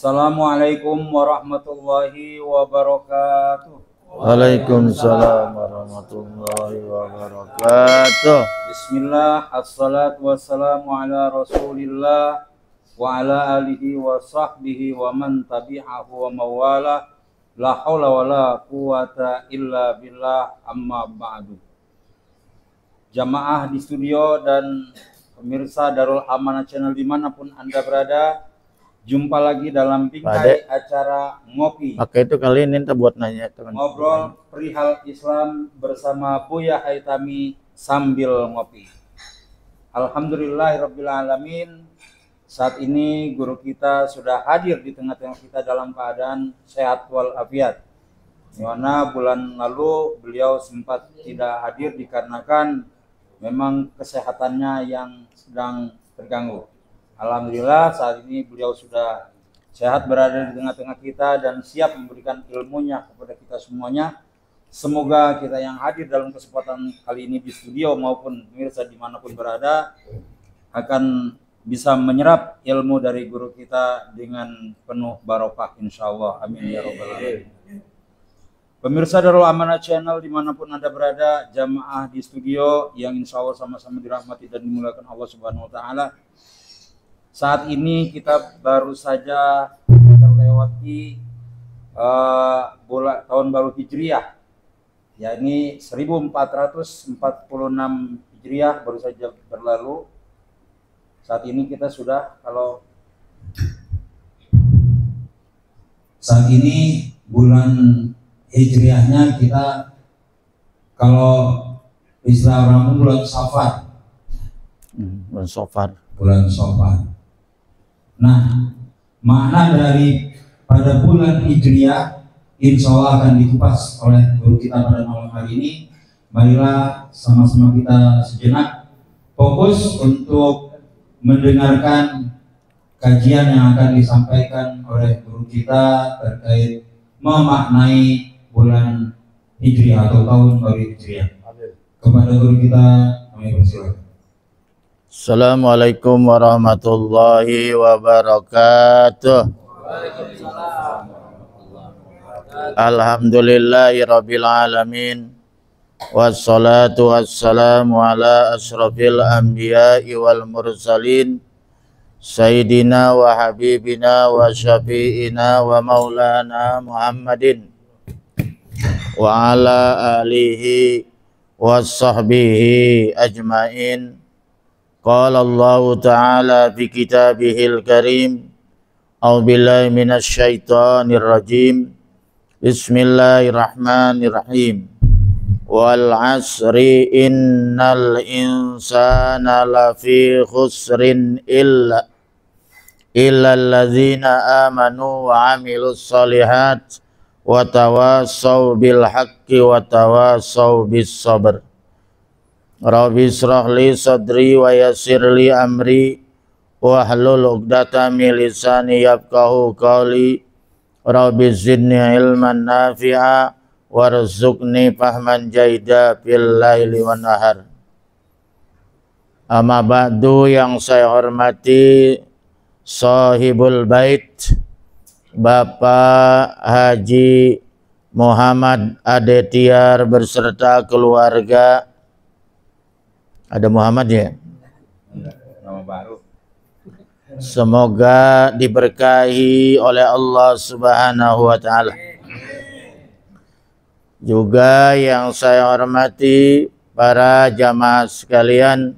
Assalamualaikum warahmatullahi wabarakatuh. Waalaikumsalam warahmatullahi wabarakatuh. Bismillah, assalatu wassalamu ala rasulillah wa ala alihi wa sahbihi wa man tabi'ahu wa mawala. La hawla wa la quwata illa billah, amma ba'du. Jamaah di studio dan pemirsa Darul Amanah Channel dimanapun Anda berada, jumpa lagi dalam bingkai acara ngopi. Pakai itu kali ini kita buat nanya teman. Ngobrol perihal Islam bersama Buya Haitami sambil ngopi. Alhamdulillahirabbil alamin. Saat ini guru kita sudah hadir di tengah-tengah kita dalam keadaan sehat walafiat. Di mana bulan lalu beliau sempat tidak hadir dikarenakan memang kesehatannya yang sedang terganggu. Alhamdulillah saat ini beliau sudah sehat berada di tengah-tengah kita dan siap memberikan ilmunya kepada kita semuanya. Semoga kita yang hadir dalam kesempatan kali ini di studio maupun pemirsa dimanapun berada akan bisa menyerap ilmu dari guru kita dengan penuh barokah insyaallah. Amin ya rabbal alamin. Pemirsa Darul Amanah Channel dimanapun Anda berada, jamaah di studio yang insya Allah sama-sama dirahmati dan dimuliakan Allah Subhanahu Wa Taala. Saat ini kita baru saja terlewati tahun baru Hijriah, yakni 1446 Hijriah baru saja berlalu. Saat ini kita sudah saat ini bulan Hijriahnya kita kalau istilah orang bulan Safar. Bulan Safar. Nah, makna dari pada bulan Hijriah insya Allah akan dikupas oleh guru kita pada malam hari ini. Marilah sama-sama kita sejenak fokus untuk mendengarkan kajian yang akan disampaikan oleh guru kita terkait memaknai bulan Hijriah atau tahun baru Hijriah. Kepada guru kita kami persilakan. Assalamualaikum warahmatullahi wabarakatuh. Alhamdulillahirabbil alamin. Wassalatu wassalamu ala asyrafil anbiya'i wal mursalin Sayyidina wa habibina wa syafi'ina wa maulana Muhammadin wa ala alihi wa sahbihi ajmain. Qala Allah ta'ala fi kitabihil karim. A'udzu billahi minasy syaithanir rajim. Bismillahirrahmanirrahim. Wal 'asri innal insana lafi khusrin illa alladzina amanu wa 'amilus shalihat wa tawassaw bil haqqi wa tawassaw bis sabr. Rabbi israh li sadri wa yassir li amri wa hlul 'uqdatam min lisani yafqahu qawli. Rabbi zidni ilman nafi'a warzuqni fahman jaida fil laili wan nahar. Amma ba'du, yang saya hormati sahibul bait Bapak Haji Muhammad Adetiar beserta keluarga. Ada Muhammad ya? Nama baru. Semoga diberkahi oleh Allah Subhanahu wa taala. Juga yang saya hormati para jamaah sekalian,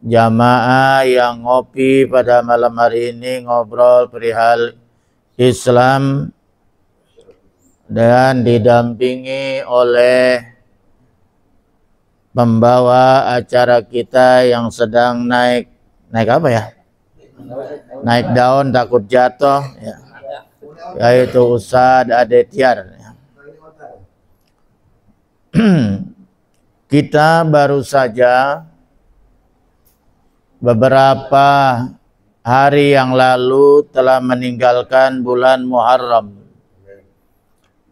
jamaah yang ngopi pada malam hari ini ngobrol perihal Islam dan didampingi oleh pembawa acara kita yang sedang naik apa ya? Naik daun takut jatuh ya. Yaitu Ustadz Adetiar. Kita baru saja beberapa hari yang lalu telah meninggalkan bulan Muharram.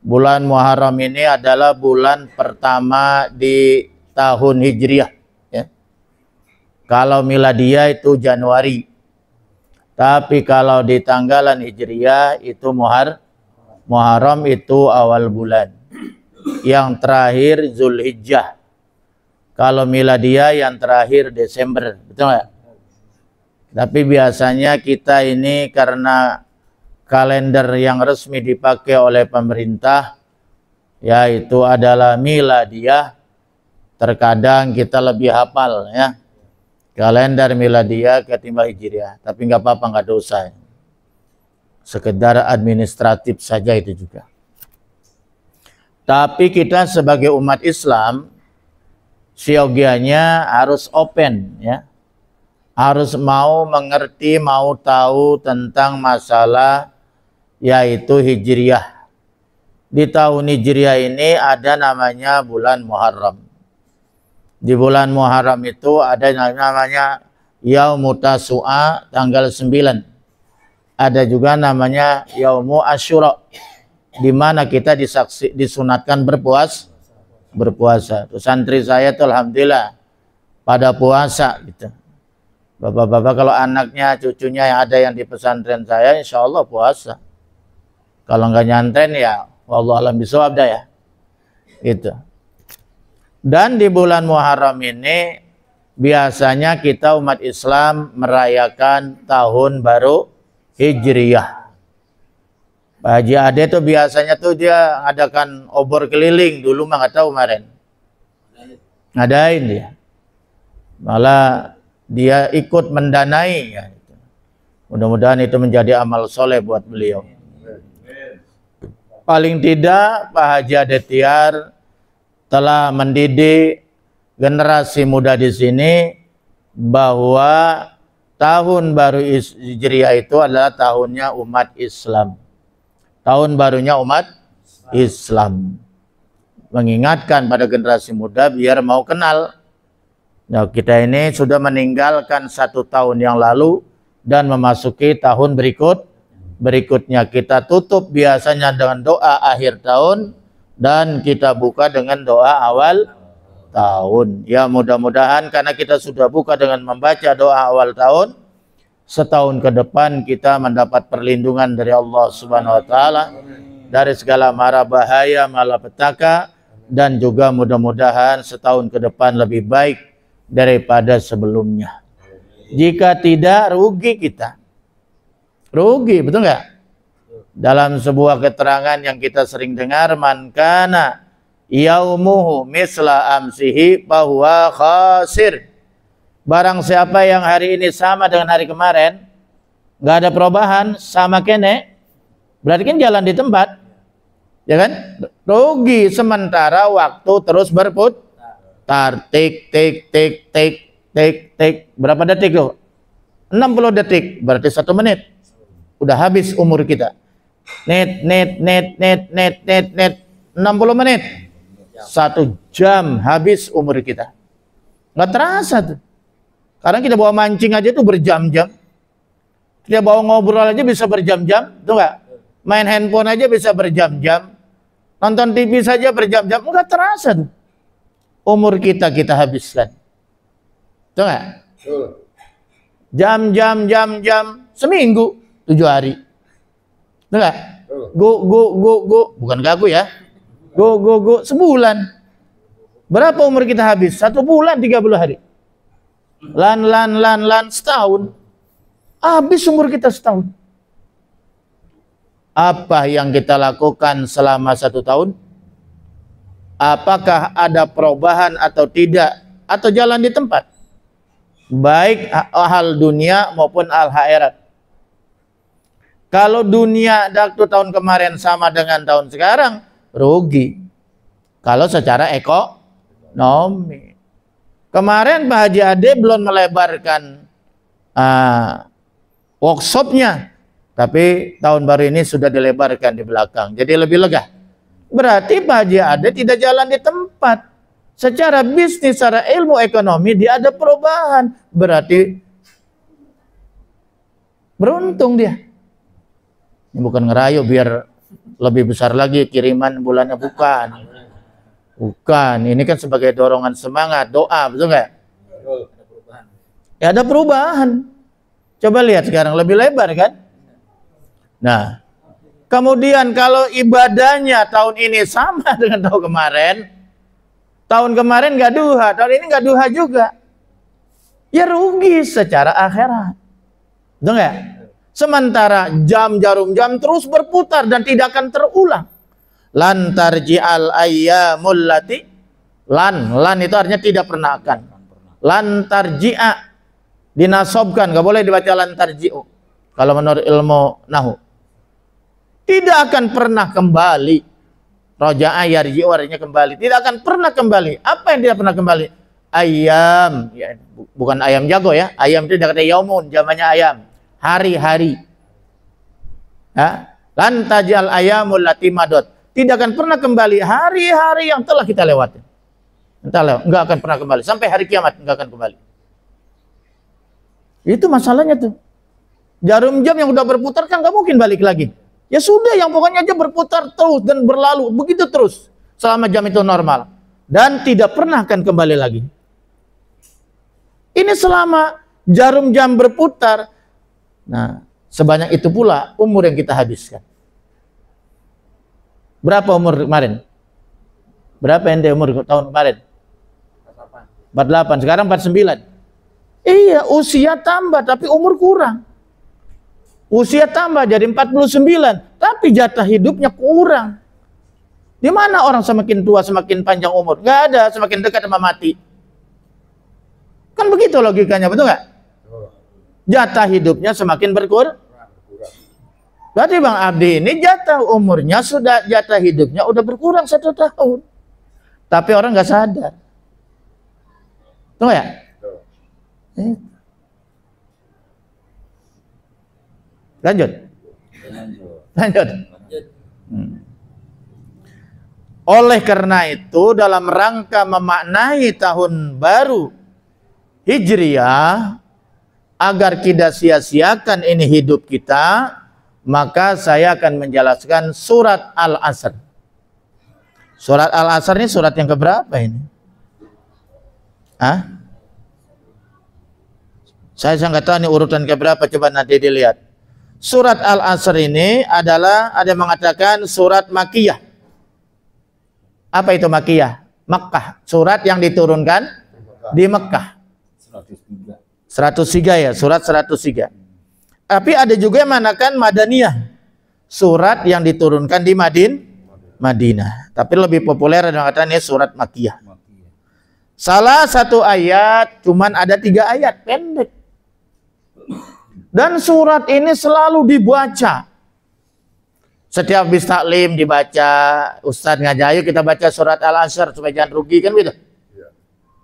Bulan Muharram ini adalah bulan pertama di tahun Hijriah ya. Kalau Miladiyah itu Januari. Tapi kalau di tanggalan Hijriyah itu Muharram itu awal bulan. Yang terakhir Zulhijjah. Kalau Miladiyah yang terakhir Desember. Betul nggak? Tapi biasanya kita ini karena kalender yang resmi dipakai oleh pemerintah yaitu adalah Miladiyah. Terkadang kita lebih hafal ya kalender Miladiyah ketimbang Hijriah, tapi nggak apa-apa, nggak dosa. Sekedar administratif saja itu juga. Tapi kita sebagai umat Islam, siogianya harus open ya, harus mau mengerti, mau tahu tentang masalah yaitu Hijriah. Di tahun Hijriah ini ada namanya bulan Muharram. Di bulan Muharram itu ada namanya Yaumut Tasu'a tanggal 9. Ada juga namanya Yaumu Asyura, di mana kita disunatkan berpuasa. Tuh, santri saya tuh alhamdulillah pada puasa gitu. Bapak-bapak kalau anaknya, cucunya yang ada yang di pesantren saya, insya Allah puasa. Kalau nggak nyantren ya, wallahu a'lam bishawab dah ya. Gitu. Dan di bulan Muharram ini biasanya kita umat Islam merayakan tahun baru Hijriyah. Pak Haji Ade tuh biasanya tuh dia ngadakan obor keliling, dulu mah nggak tahu kemarin. Ngadain dia. Malah dia ikut mendanai ya. Mudah-mudahan itu menjadi amal soleh buat beliau. Paling tidak Pak Haji Ade Tiar telah mendidik generasi muda di sini bahwa tahun baru Hijriah itu adalah tahunnya umat Islam. Tahun barunya umat Islam. Mengingatkan pada generasi muda biar mau kenal. Nah, kita ini sudah meninggalkan 1 tahun yang lalu dan memasuki tahun berikutnya. Kita tutup biasanya dengan doa akhir tahun dan kita buka dengan doa awal tahun. Ya mudah-mudahan karena kita sudah buka dengan membaca doa awal tahun, setahun ke depan kita mendapat perlindungan dari Allah Subhanahu wa taala dari segala mara bahaya, malapetaka, dan juga mudah-mudahan setahun ke depan lebih baik daripada sebelumnya. Jika tidak, rugi kita. Rugi, betul nggak? Dalam sebuah keterangan yang kita sering dengar, man kana yaumuhu misla amsihi fahuwa khasir. Barang siapa yang hari ini sama dengan hari kemarin, nggak ada perubahan, sama kene, berarti kan jalan di tempat, ya kan? Rugi. Sementara waktu terus berputar, tik tik tik tik tik tik. Berapa detik loh? 60 detik, berarti 1 menit. Udah habis umur kita. Net 60 menit. 1 jam habis umur kita. Nggak terasa tuh. Sekarang kita bawa mancing aja tuh berjam-jam. Kita bawa ngobrol aja bisa berjam-jam, tuh nggak? Main handphone aja bisa berjam-jam. Nonton TV saja berjam-jam, nggak terasa tuh. Umur kita habiskan. Tuh nggak? Jam, seminggu, 7 hari. Tuh nggak? Go, bukan gagu ya. Go, sebulan. Berapa umur kita habis? 1 bulan 30 hari. Lan, setahun. Habis umur kita setahun. Apa yang kita lakukan selama 1 tahun? Apakah ada perubahan atau tidak? Atau jalan di tempat? Baik hal dunia maupun hal akhirat. Kalau dunia waktu tahun kemarin sama dengan tahun sekarang, rugi. Kalau secara ekonomi. Kemarin Pak Haji Ade belum melebarkan workshopnya, tapi tahun baru ini sudah dilebarkan di belakang, jadi lebih lega. Berarti Pak Haji Ade tidak jalan di tempat. Secara bisnis, secara ilmu ekonomi dia ada perubahan, berarti beruntung dia. Ini bukan ngerayu biar lebih besar lagi kiriman bulannya, bukan. Bukan, ini kan sebagai dorongan semangat, doa, betul nggak? Ya ada perubahan. Coba lihat sekarang lebih lebar kan? Nah, kemudian kalau ibadahnya tahun ini sama dengan tahun kemarin nggak duha, tahun ini nggak duha juga, ya rugi secara akhirat. Betul nggak? Sementara jarum jam terus berputar dan tidak akan terulang. Lan tarji'al ayyamul lati, lan itu artinya tidak pernah akan. Lan tarji'a dinasobkan, nggak boleh dibaca lan tarji'u kalau menurut ilmu nahu. Tidak akan pernah kembali. Roja'a yarji'u artinya kembali. Tidak akan pernah kembali. Apa yang tidak pernah kembali? Ayam, ya, bukan ayam jago ya. Ayam itu tidak ada yaumun, jamannya ayam. Hari-hari. Ya. Lan tajal ayamul lati madot. Tidak akan pernah kembali hari-hari yang telah kita lewati. Entahlah, enggak akan pernah kembali. Sampai hari kiamat enggak akan kembali. Itu masalahnya tuh. Jarum jam yang udah berputar kan enggak mungkin balik lagi. Ya sudah, yang pokoknya aja berputar terus dan berlalu. Begitu terus. Selama jam itu normal. Dan tidak pernah akan kembali lagi. Ini selama jarum jam berputar. Nah, sebanyak itu pula umur yang kita habiskan. Berapa umur kemarin? Berapa ente umur tahun kemarin? 48. Sekarang 49. Iya, usia tambah tapi umur kurang. Usia tambah jadi 49, tapi jatah hidupnya kurang. Di mana orang semakin tua semakin panjang umur? Nggak ada, semakin dekat sama mati. Kan begitu logikanya, betul nggak? Jatah hidupnya semakin berkurang. Berarti Bang Abdi ini jatah umurnya jatah hidupnya udah berkurang 1 tahun. Tapi orang nggak sadar. Tahu ya? Lanjut. Oleh karena itu dalam rangka memaknai tahun baru Hijriah agar tidak sia-siakan ini hidup kita, maka saya akan menjelaskan surat Al-Asr. Surat Al-Asr ini surat yang keberapa ini? Hah? Saya nggak tahu ini urutan keberapa, coba nanti dilihat. Surat Al-Asr ini adalah, ada yang mengatakan surat Makkiyah. Apa itu Makkiyah? Makkah. Surat yang diturunkan di Mekah. 103 ya, surat 103. Tapi ada juga yang mengatakan Madaniyah. Surat yang diturunkan di Madinah. Tapi lebih populer ada yang mengatakan ini surat Makkiyah. Salah satu ayat, cuman ada 3 ayat pendek. Dan surat ini selalu dibaca. Setiap habis taklim dibaca, Ustadz ngajak, ayo kita baca surat Al-Asr supaya jangan rugi, kan gitu.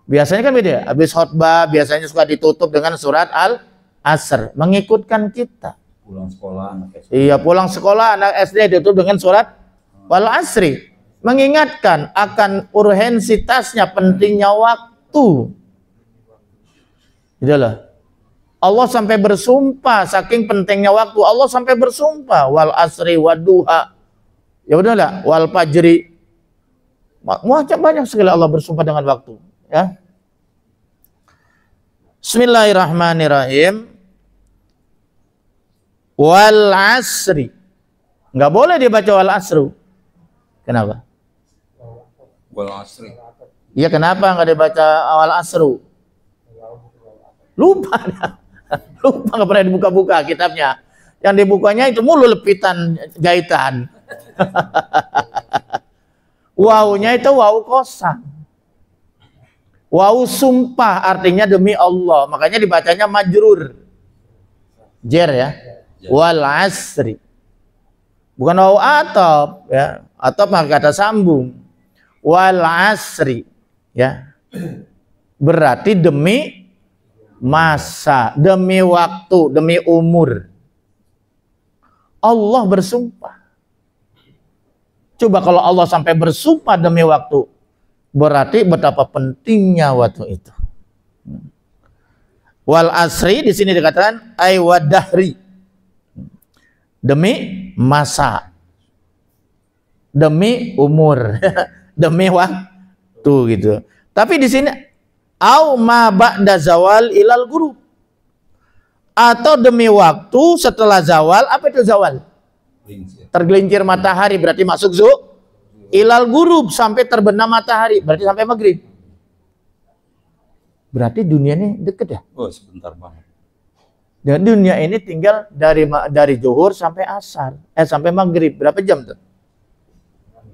Biasanya kan beda. Habis khutbah biasanya suka ditutup dengan surat Al-Asr, mengikutkan kita. Pulang sekolah anak SD. Iya, pulang sekolah anak SD ditutup dengan surat Wal-Asri, mengingatkan akan urgensitasnya, pentingnya waktu. Itulah. Allah sampai bersumpah, saking pentingnya waktu, Allah sampai bersumpah, wal asri waduha. Ya udahlah, wal fajri. Banyak sekali Allah bersumpah dengan waktu, ya. Bismillahirrahmanirrahim. Wal asri. Enggak boleh dibaca wal asru. Kenapa? Wal asri. Iya, kenapa enggak dibaca wal asru? Lupa dah. Lupa, nggak pernah dibuka-buka kitabnya. Yang dibukanya itu mulu lepitan jahitan. Wawunya itu wawu kosam. Wawu sumpah artinya demi Allah. Makanya dibacanya majrur. Jer ya. Wal asri. Bukan wawu atop ya. Atop maka kata sambung. Wal asri ya. Berarti demi masa, demi waktu, demi umur. Allah bersumpah. Coba kalau Allah sampai bersumpah demi waktu, berarti betapa pentingnya waktu itu. Wal asri di sini dikatakan ay wadahri. Demi masa. Demi umur, demi waktu gitu. Tapi di sini au ma ba'da zawal ilal guru, atau demi waktu setelah zawal. Apa itu zawal? Gelincir. Tergelincir matahari berarti masuk ilal ghurub, sampai terbenam matahari berarti sampai maghrib. Berarti dunia ini deket ya? Oh, sebentar banget. Dan dunia ini tinggal dari zuhur sampai asar, sampai maghrib. Berapa jam tuh?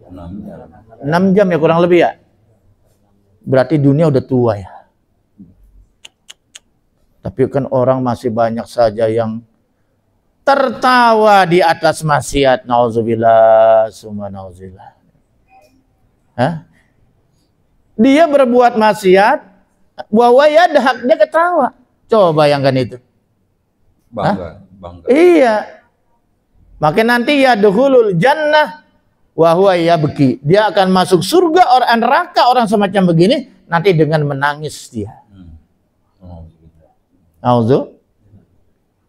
6 jam. 6 jam ya kurang lebih ya. Berarti dunia udah tua ya. Tapi kan orang masih banyak saja yang tertawa di atas maksiat. Nauzubillah, summa nauzubillah. Hah? Dia berbuat maksiat, bahwa ya haknya ketawa. Coba bayangkan itu. Bangga, bangga. Iya. Maka nanti ya dukhulul jannah wa huwa yabki. Dia akan masuk surga orang neraka orang semacam begini nanti dengan menangis dia. Auzu.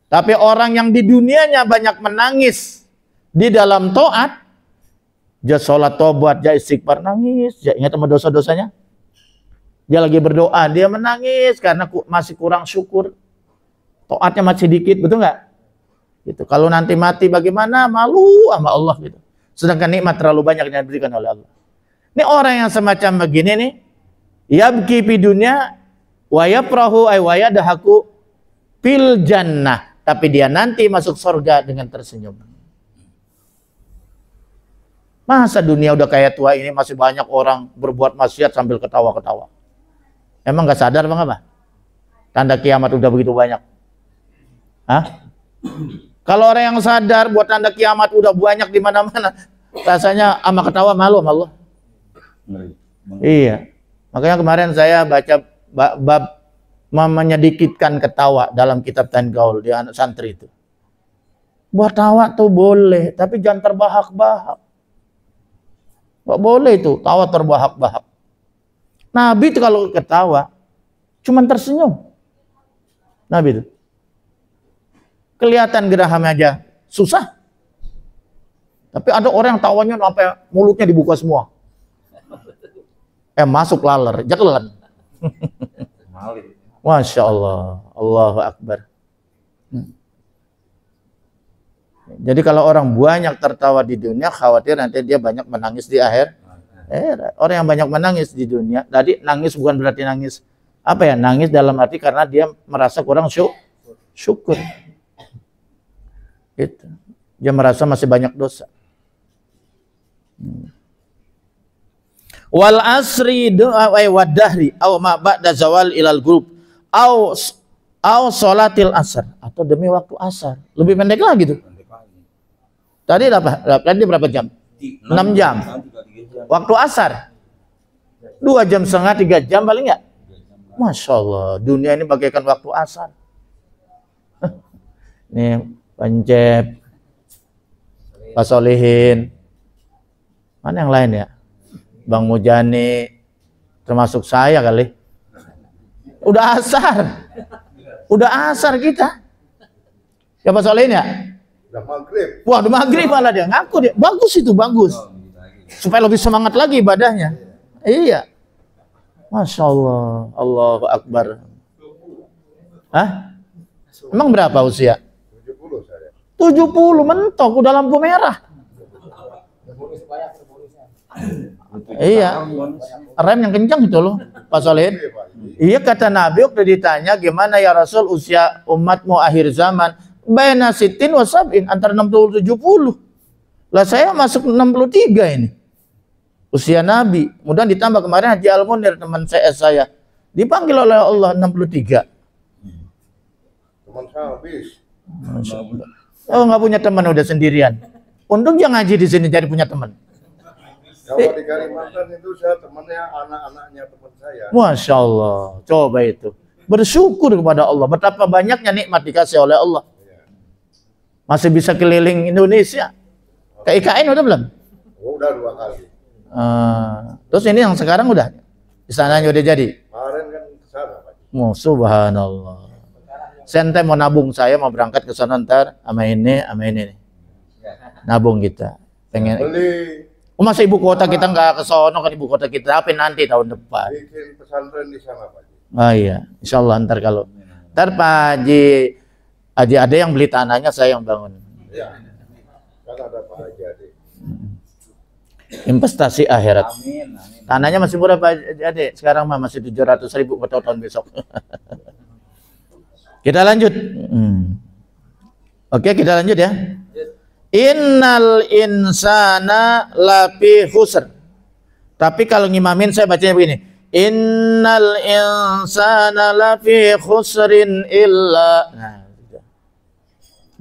Tapi orang yang di dunianya banyak menangis di dalam taat, dia sholat tobat, dia istighfar nangis, dia ingat sama dosa-dosanya. Dia lagi berdoa, dia menangis karena masih kurang syukur. Taatnya masih dikit, betul nggak? Gitu. Kalau nanti mati bagaimana? Malu sama Allah gitu. Sedangkan nikmat terlalu banyak yang diberikan oleh Allah. Ini orang yang semacam begini nih, yabki fi dunya wa yafrahu ay wa yadhaku fil jannah. Tapi dia nanti masuk surga dengan tersenyum. Masa dunia udah kayak tua ini masih banyak orang berbuat maksiat sambil ketawa-ketawa. Emang nggak sadar bang apa? Tanda kiamat udah begitu banyak. Hah? Kalau orang yang sadar buat tanda kiamat udah banyak di mana-mana, rasanya ama ketawa malu sama Allah. Iya. Makanya kemarin saya baca bab menyedikitkan ketawa dalam kitab Tangaul di anak santri itu. Buat tawa tuh boleh, tapi jangan terbahak-bahak. Nggak boleh itu, tawa terbahak-bahak. Nabi itu kalau ketawa, cuman tersenyum. Nabi itu. Kelihatan gerahamnya aja, susah. Tapi ada orang yang tawanya sampai mulutnya dibuka semua. Masuk laler, jakelan. Masya Allah, Allahu Akbar. Jadi kalau orang banyak tertawa di dunia, khawatir nanti dia banyak menangis di akhir. Orang yang banyak menangis di dunia, tadi nangis bukan berarti nangis apa ya? Nangis dalam arti karena dia merasa kurang syukur. Itu. Dia merasa masih banyak dosa. Wal asri wadahri aw ma ba'da zawal ilal ghurub aw sholatil asar, atau demi waktu asar. Lebih pendek lagi tuh. Tadi berapa jam? 6 jam. Waktu asar 2 jam setengah, 3 jam paling nggak? Masya Allah, dunia ini bagaikan waktu asar. Nih Pancep, Pak Solihin, mana yang lain ya? Bang Mujani, termasuk saya kali. Udah asar kita. Ya Pak Solihin ya? Udah maghrib. Wah, udah maghrib malah dia ngaku dia. Bagus itu, bagus. Supaya lebih semangat lagi ibadahnya. Iya. Masya Allah, Allahu Akbar. Hah? Emang berapa usia? 70 saya. 70, mentok, udah lampu merah. Iya. Rem yang kencang itu loh, Pak Solihin. Iya, kata Nabi waktu ditanya gimana ya Rasul usia umatmu akhir zaman, baina sitin wa sab'in, antara 60 70. Lah saya masuk 63 ini. Usia Nabi. Mudah ditambah kemarin Haji Al-Munir teman CS saya. Dipanggil oleh Allah 63. Teman saya habis. Oh, nggak punya teman, udah sendirian. Untung dia ngaji di sini jadi punya teman. Kalau di Kalimantan itu saya temannya anak-anaknya teman saya. Masya Allah. Coba itu. Bersyukur kepada Allah. Betapa banyaknya nikmat dikasih oleh Allah. Masih bisa keliling Indonesia. Ke IKN udah belum? Oh, udah 2 kali. Terus ini yang sekarang udah? Istananya udah jadi? Kemarin kan ke sana, Pak. Oh, subhanallah. Sente mau nabung, saya mau berangkat ke sana ntar sama ini nih. Nabung kita. Pengen. Beli. Oh, masa ibu kota kita nggak ke sono kan, ibu kota kita tapi nanti tahun depan. Bikin pesantren di sana, Pak. Oh iya, insya Allah ntar kalau. Ntar Pak Haji Ada yang beli tanahnya, saya yang bangun. Ya. Kan ada Pak Haji Ade. Investasi akhirat. Amin, amin. Tanahnya masih murah Pak Ade. Sekarang mah masih 700.000 buat tahun besok. Kita lanjut. Oke, kita lanjut ya. Innal insana lafi khusr. Tapi kalau ngimamin saya bacanya begini. Innal insana lafi khusrin illa. Nah,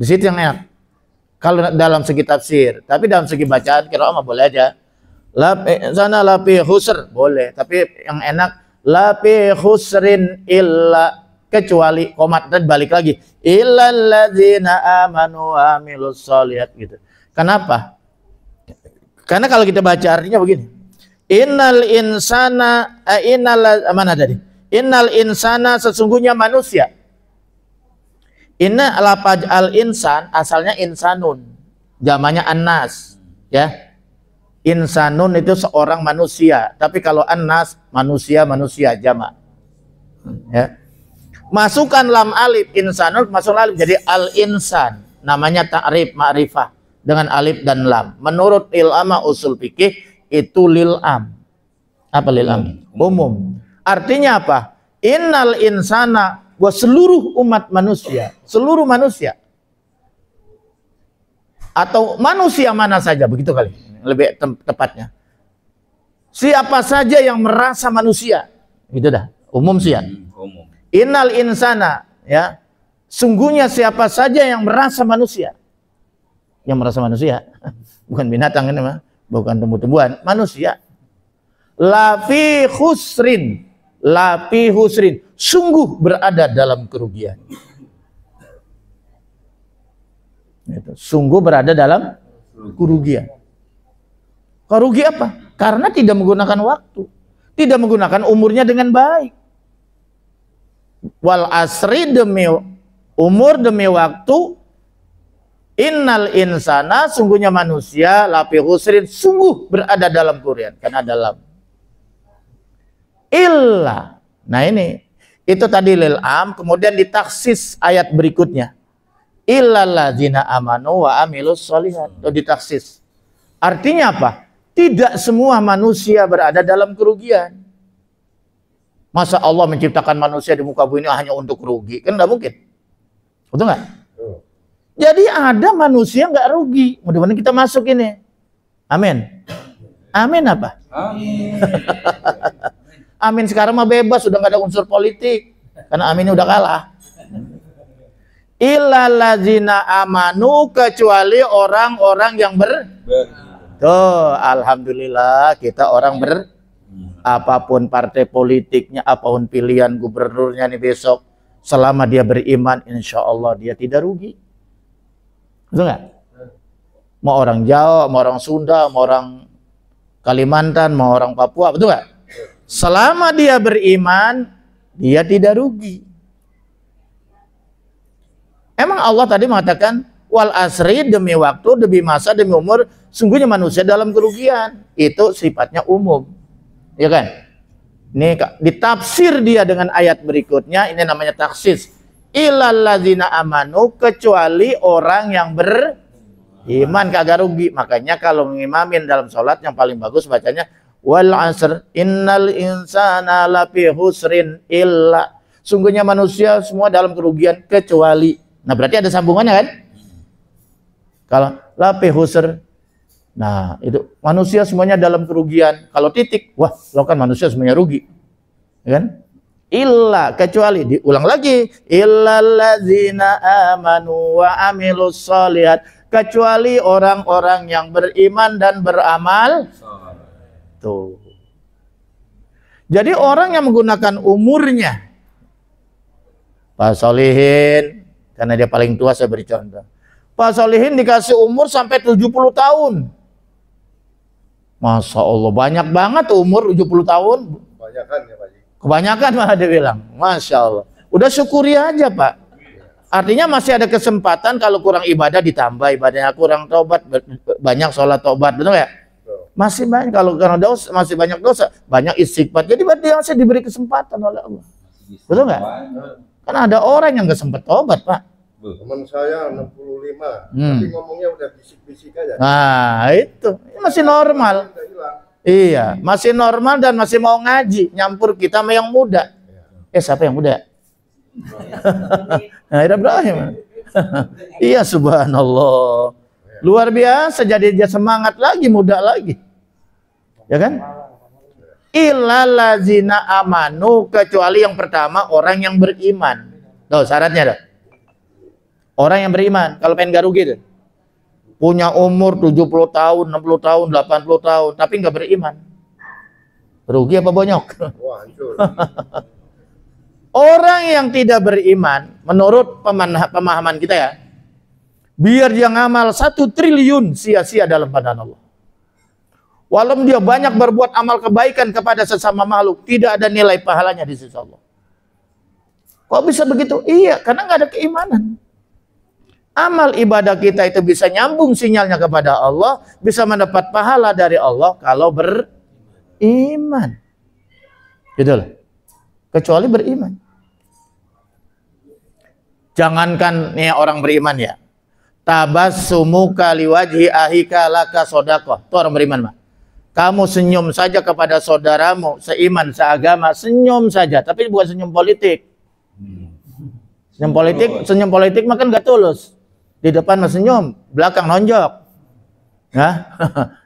di situ yang enak. Kalau dalam segi tafsir, tapi dalam segi bacaan qiraah mah boleh aja. Insana lafi khusr boleh, tapi yang enak lafi khusrin illa, kecuali komat dan balik lagi illal ladzina amanu wa amilus sholihat gitu. Kenapa? Karena kalau kita baca artinya begini. Innal insana mana tadi? Innal insana, sesungguhnya manusia. Inna lapaj al insan asalnya insanun, jamanya annas, ya. Insanun itu seorang manusia, tapi kalau annas manusia jamak. Ya. Masukkan lam alif, insanun masuk alif jadi al insan, namanya ta'rif ma'rifah dengan alif dan lam. Menurut ilmu usul fikih itu lil am. Apa lil am? Umum. Artinya apa? Innal insana, wa seluruh umat manusia, seluruh manusia. Atau manusia mana saja, begitu kali. Lebih tepatnya. Siapa saja yang merasa manusia. Gitu dah. Umum sih ya. Umum. Innal insana, ya. Sungguhnya siapa saja yang merasa manusia. Yang merasa manusia. Bukan binatang ini mah. Bukan tumbuh-tumbuhan, manusia. Lafi khusrin, sungguh berada dalam kerugian. Sungguh berada dalam kerugian. Kerugi apa? Karena tidak menggunakan waktu, tidak menggunakan umurnya dengan baik. Wal asri, demi umur, demi waktu. Innal insana, sungguhnya manusia, lafi khusrin, sungguh berada dalam kerugian. Karena dalam illa. Nah ini, itu tadi lil am, kemudian ditaksis ayat berikutnya. Illal ladzina amanu wa amilus sholihat. Itu ditaksis. Artinya apa? Tidak semua manusia berada dalam kerugian. Masa Allah menciptakan manusia di muka bumi ini hanya untuk rugi? Kan enggak mungkin. Betul enggak? Jadi ada manusia nggak rugi. Mudah-mudahan kita masuk ini. Amin. Amin apa? Amin. Amin sekarang mah bebas, sudah nggak ada unsur politik. Karena amin udah kalah. Illal ladzina amanu, kecuali orang-orang yang Tuh, alhamdulillah kita orang apapun partai politiknya, apapun pilihan gubernurnya nih besok, selama dia beriman, insya Allah dia tidak rugi. Betul nggak? Mau orang Jawa, mau orang Sunda, mau orang Kalimantan, mau orang Papua, betul nggak? Selama dia beriman, dia tidak rugi. Emang Allah tadi mengatakan wal asri, demi waktu, demi masa, demi umur, sungguhnya manusia dalam kerugian. Itu sifatnya umum, ya kan? Ini ditafsir dia dengan ayat berikutnya, ini namanya taksis. Illal ladzina amanu, kecuali orang yang beriman kagak rugi. Makanya kalau ngimamin dalam sholat yang paling bagus bacanya wal asr innal insana lafi khusrin illa, sungguhnya manusia semua dalam kerugian kecuali. Nah berarti ada sambungannya kan? Kalau lafi khusr, nah itu manusia semuanya dalam kerugian. Kalau titik, wah lo kan manusia semuanya rugi, ya kan? Illa, kecuali, diulang lagi, illal ladzina amanu wa amilus sholihat, kecuali orang-orang yang beriman dan beramal. Tuh. Jadi orang yang menggunakan umurnya, Pak Solihin, karena dia paling tua saya beri contoh. Pak Solihin dikasih umur sampai 70 tahun. Masya Allah, banyak banget umur 70 tahun. Kebanyakan ya Pak. Kebanyakan malah dia bilang, Masya Allah. Udah syukuri aja Pak. Artinya masih ada kesempatan, kalau kurang ibadah ditambah ibadahnya, kurang tobat, banyak sholat tobat, betul ya? Masih banyak, kalau karena dosa, masih banyak dosa, banyak istighfar. Jadi berarti masih diberi kesempatan oleh Allah. Betul nggak? Karena ada orang yang nggak sempat tobat Pak. Teman saya 65, tapi ngomongnya udah bisik-bisik aja. Nah, itu masih normal. Udah hilang. Iya, masih normal dan masih mau ngaji. Nyampur kita sama yang muda. Siapa yang muda? Nah, Ibrahim. Iya, subhanallah. Luar biasa, jadi dia semangat lagi, muda lagi. Ya kan? Illallazina amanu, kecuali yang pertama orang yang beriman. Tuh syaratnya dah. Orang yang beriman, kalau pengen gak rugi tuh. Punya umur 70 tahun, 60 tahun, 80 tahun, tapi nggak beriman. Rugi apa bonyok? Wah, hancur. Orang yang tidak beriman, menurut pemahaman kita ya, biar dia ngamal 1 triliun sia-sia dalam pandangan Allah. Walaupun dia banyak berbuat amal kebaikan kepada sesama makhluk, tidak ada nilai pahalanya di sisi Allah. Kok bisa begitu? Iya, karena nggak ada keimanan. Amal ibadah kita itu bisa nyambung sinyalnya kepada Allah, bisa mendapat pahala dari Allah kalau beriman. Gitu loh. Kecuali beriman. Jangankan nih orang beriman ya. Tabassumuka liwajhi ahika laka sodaqah. Itu orang beriman mah. Kamu senyum saja kepada saudaramu, seiman, seagama, senyum saja. Tapi bukan senyum politik. Senyum politik mah kan gak tulus. Di depan mah senyum, belakang nonjok. Nah,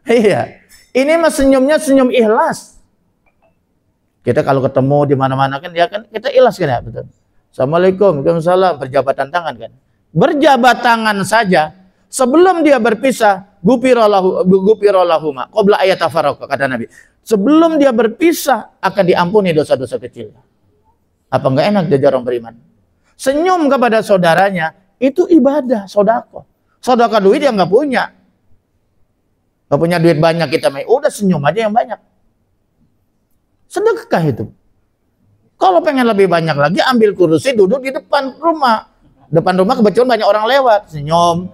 iya. Ini mah senyumnya senyum ikhlas. Kita kalau ketemu di mana-mana kan ya kan kita ikhlas kan ya, betul. Assalamualaikum, waalaikumsalam, berjabatan tangan kan. Berjabat tangan saja sebelum dia berpisah, gufirallahuma qabla ayatafarraqa, kata Nabi. Sebelum dia berpisah akan diampuni dosa-dosa kecil. Apa enggak enak jadi orang beriman? Senyum kepada saudaranya itu ibadah, sodako. Sodako duit yang nggak punya. Nggak punya duit banyak kita main. Udah senyum aja yang banyak. Sedekah itu. Kalau pengen lebih banyak lagi, ambil kursi duduk di depan rumah. Depan rumah kebetulan banyak orang lewat, senyum.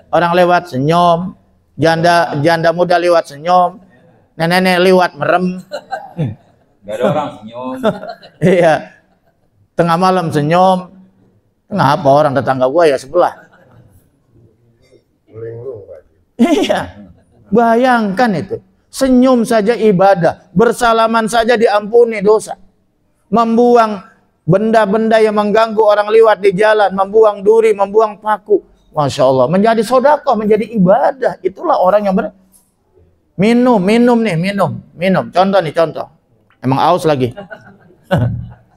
Orang lewat, senyum. Janda muda lewat, senyum. Nenek-nenek lewat, merem. Gak ada orang senyum. Iya. Tengah malam senyum. Ngapa orang tetangga gua ya sebelah? Iya. Bayangkan itu. Senyum saja ibadah, bersalaman saja diampuni dosa. Membuang benda-benda yang mengganggu orang lewat di jalan, membuang duri, membuang paku. Masya Allah, menjadi sedekah, menjadi ibadah. Itulah orang yang minum. Contoh nih, contoh. Emang aus lagi.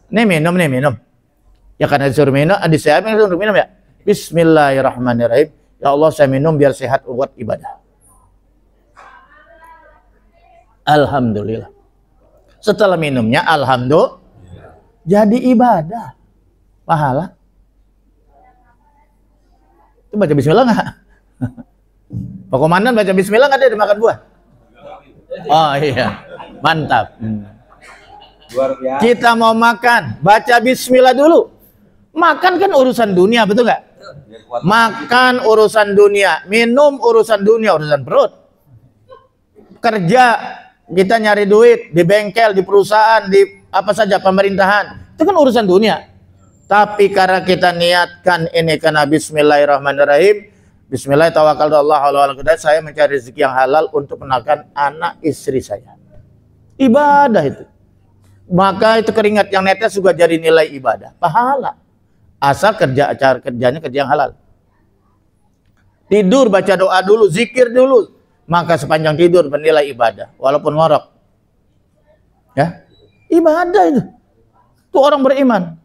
Nih minum. Ya karena disuruh minum, disuruh minum ya. Bismillahirrahmanirrahim. Ya Allah, saya minum biar sehat buat ibadah. Alhamdulillah. Setelah minumnya, alhamdulillah, jadi ibadah. Pahala. Itu baca bismillah nggak? Pak Komandan baca bismillah nggak ada dimakan buah? Oh iya, mantap. Luar biasa. Kita mau makan, baca bismillah dulu. Makan kan urusan dunia, betul nggak? Makan urusan dunia, minum urusan dunia, urusan perut. Kerja, kita nyari duit di bengkel, di perusahaan, di apa saja pemerintahan, itu kan urusan dunia. Tapi karena kita niatkan ini karena bismillahirrahmanirrahim, bismillah tawakkalullah, saya mencari rezeki yang halal untuk menakan anak istri saya. Ibadah itu. Maka itu keringat yang netes juga jadi nilai ibadah, pahala. Asal kerjanya kerja yang halal. Tidur baca doa dulu, zikir dulu, maka sepanjang tidur bernilai ibadah, walaupun ngorok. Ya, ibadah itu. Itu orang beriman.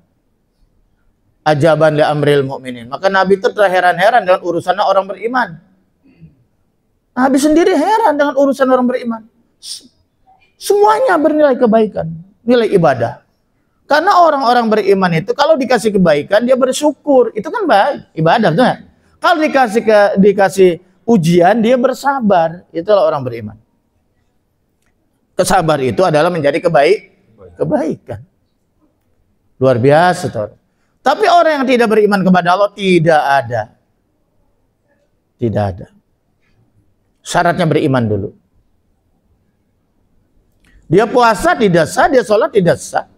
Ajaban li amril mu'minin. Maka Nabi itu terheran-heran dengan urusannya orang beriman. Nabi sendiri heran dengan urusan orang beriman. Semuanya bernilai kebaikan, nilai ibadah. Karena orang-orang beriman itu kalau dikasih kebaikan dia bersyukur, itu kan baik, ibadah, betul gak? Kalau dikasih ujian dia bersabar, itulah orang beriman. Kesabar itu adalah menjadi kebaikan. Luar biasa, saudara. Tapi orang yang tidak beriman kepada Allah tidak ada. Tidak ada. Syaratnya beriman dulu. Dia puasa tidak sah, dia sholat tidak sah.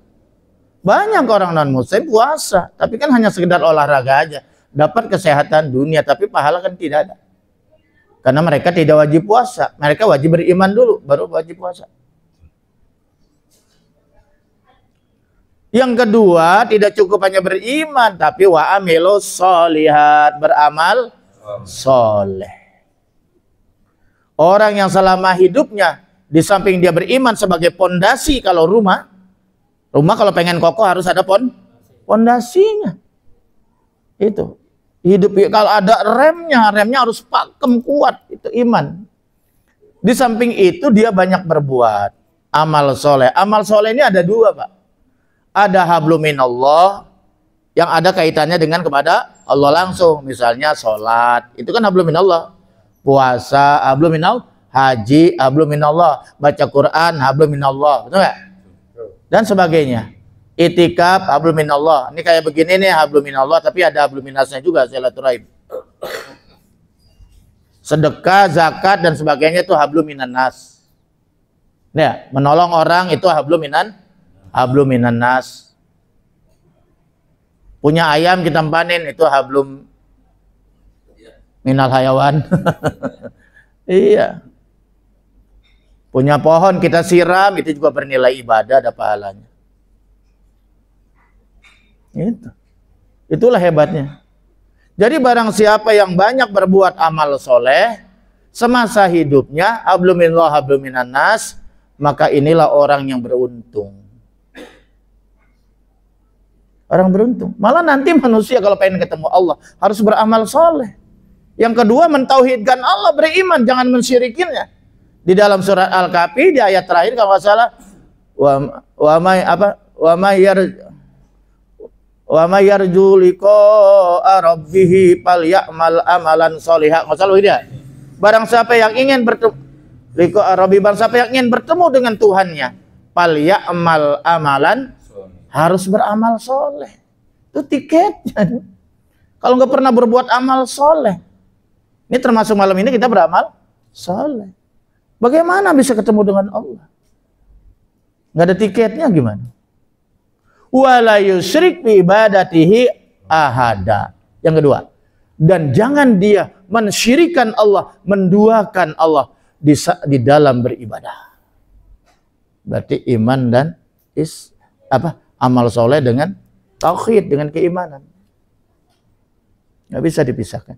Banyak orang non-muslim puasa, tapi kan hanya sekedar olahraga aja. dapat kesehatan dunia, tapi pahala kan tidak ada. Karena mereka tidak wajib puasa. Mereka wajib beriman dulu, baru wajib puasa. Yang kedua, tidak cukup hanya beriman, tapi wa amilus sholihat, beramal soleh. Orang yang selama hidupnya, di samping dia beriman sebagai pondasi, kalau rumah kalau pengen kokoh harus ada pondasinya. Itu. Hidup kalau ada remnya harus pakem kuat, itu iman. Di samping itu dia banyak berbuat amal soleh. Amal soleh ini ada dua, Pak. Ada hablum minallah yang ada kaitannya dengan kepada Allah langsung. Misalnya sholat, itu kan hablum minallah. Puasa, hablum minallah. Haji, hablum minallah. Baca Quran, hablum minallah. Betul nggak? Dan sebagainya. Itikaf, hablum minallah. Ini kayak begini nih, hablum minallah, tapi ada hablum minasnya juga, silaturahim. Sedekah, zakat, dan sebagainya itu hablum minannas. Nah, menolong orang itu hablum minannas. Punya ayam kita panen itu hablum minal hayawan. Iya. Punya pohon kita siram itu juga bernilai ibadah, ada pahalanya. Itulah hebatnya. Jadi barang siapa yang banyak berbuat amal soleh semasa hidupnya, hablum minallah hablum minannas, maka inilah orang yang beruntung. Orang beruntung. Malah nanti manusia kalau pengen ketemu Allah harus beramal soleh. Yang kedua, mentauhidkan Allah, beriman, jangan mensyirikinnya. Di dalam surat Al-Kahfi di ayat terakhir kalau nggak salah, wa may yarju liqa'a rabbih falyamal amalan sholihan. Nggak salah dia. Barang siapa yang ingin bertemu liqa'a rabbih, barang siapa yang ingin bertemu dengan Tuhannya, falyamal amalan, harus beramal soleh. Itu tiketnya. Kalau nggak pernah berbuat amal soleh, ini termasuk malam ini kita beramal soleh. Bagaimana bisa ketemu dengan Allah? Nggak ada tiketnya gimana? Wala yusyrik bi ibadatihi ahada. Yang kedua, dan jangan dia mensyirikan Allah, menduakan Allah di dalam beribadah. Berarti iman dan amal soleh dengan tauhid, dengan keimanan. Nggak bisa dipisahkan.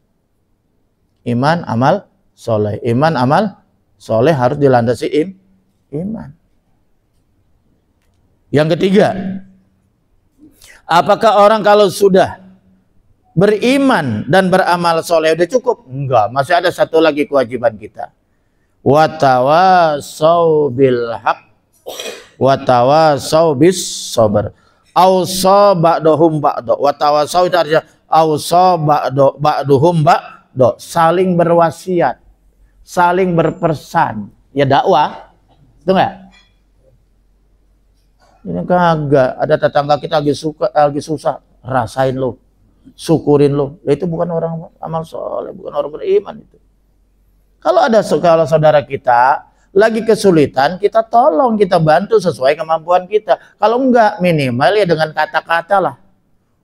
Iman, amal soleh. Iman, amal soleh harus dilandasi iman. Yang ketiga, apakah orang kalau sudah beriman dan beramal soleh udah cukup? Enggak, masih ada satu lagi kewajiban kita. Watawasau bil haq, watawasau bis sabar. Ausa ba'dohum ba'do. Watawasau itu artinya ausa ba'dohum ba'do. Saling berwasiat, saling berpesan. Ya dakwah, itu enggak? Ini kagak, ada tetangga kita lagi susah, rasain lo, syukurin lo. Ya, itu bukan orang amal soleh, bukan orang beriman itu. Kalau saudara kita lagi kesulitan, kita tolong, kita bantu sesuai kemampuan kita. Kalau enggak, minimal ya dengan kata-kata lah.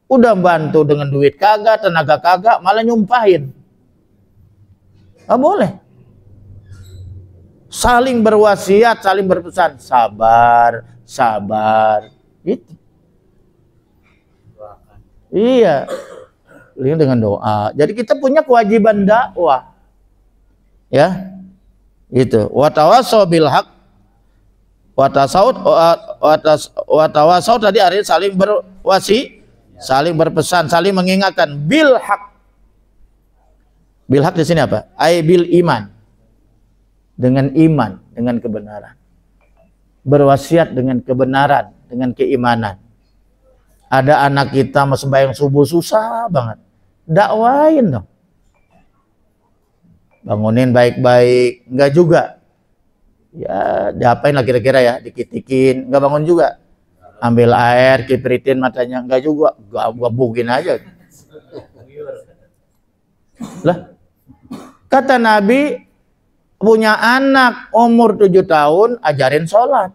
Udah bantu dengan duit kagak, tenaga kagak, malah nyumpahin. Nggak boleh. Saling berwasiat, saling berpesan, sabar, sabar, gitu. Iya, ini dengan doa. Jadi kita punya kewajiban dakwah, ya, itu. Watawasau bil haq, watawasau tadi artinya saling berwasi, saling berpesan, saling mengingatkan. Bil haq, bil haq di sini apa? Ai bil iman, dengan iman, dengan kebenaran. Berwasiat dengan kebenaran, dengan keimanan. Ada anak kita mau sembahyang subuh susah banget, dakwain dong. Bangunin baik-baik, enggak juga. Ya, diapain lah kira-kira ya, dikitikin, enggak bangun juga. Ambil air, kipritin matanya, enggak juga, gabukin aja. Lah, kata Nabi, punya anak umur 7 tahun, ajarin sholat.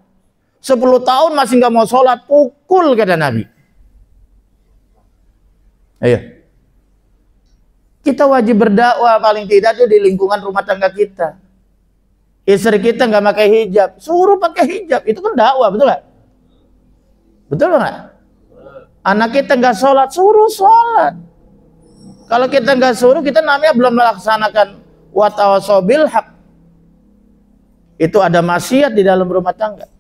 10 tahun masih nggak mau sholat, pukul, kata Nabi. Ayo. Kita wajib berdakwah paling tidak itu di lingkungan rumah tangga kita. Istri kita nggak pakai hijab, suruh pakai hijab, itu kan dakwah, betul nggak? Betul nggak? Anak kita nggak sholat, suruh sholat. Kalau kita nggak suruh, kita namanya belum melaksanakan wa tawassaw bil haq. Itu ada maksiat di dalam rumah tangga.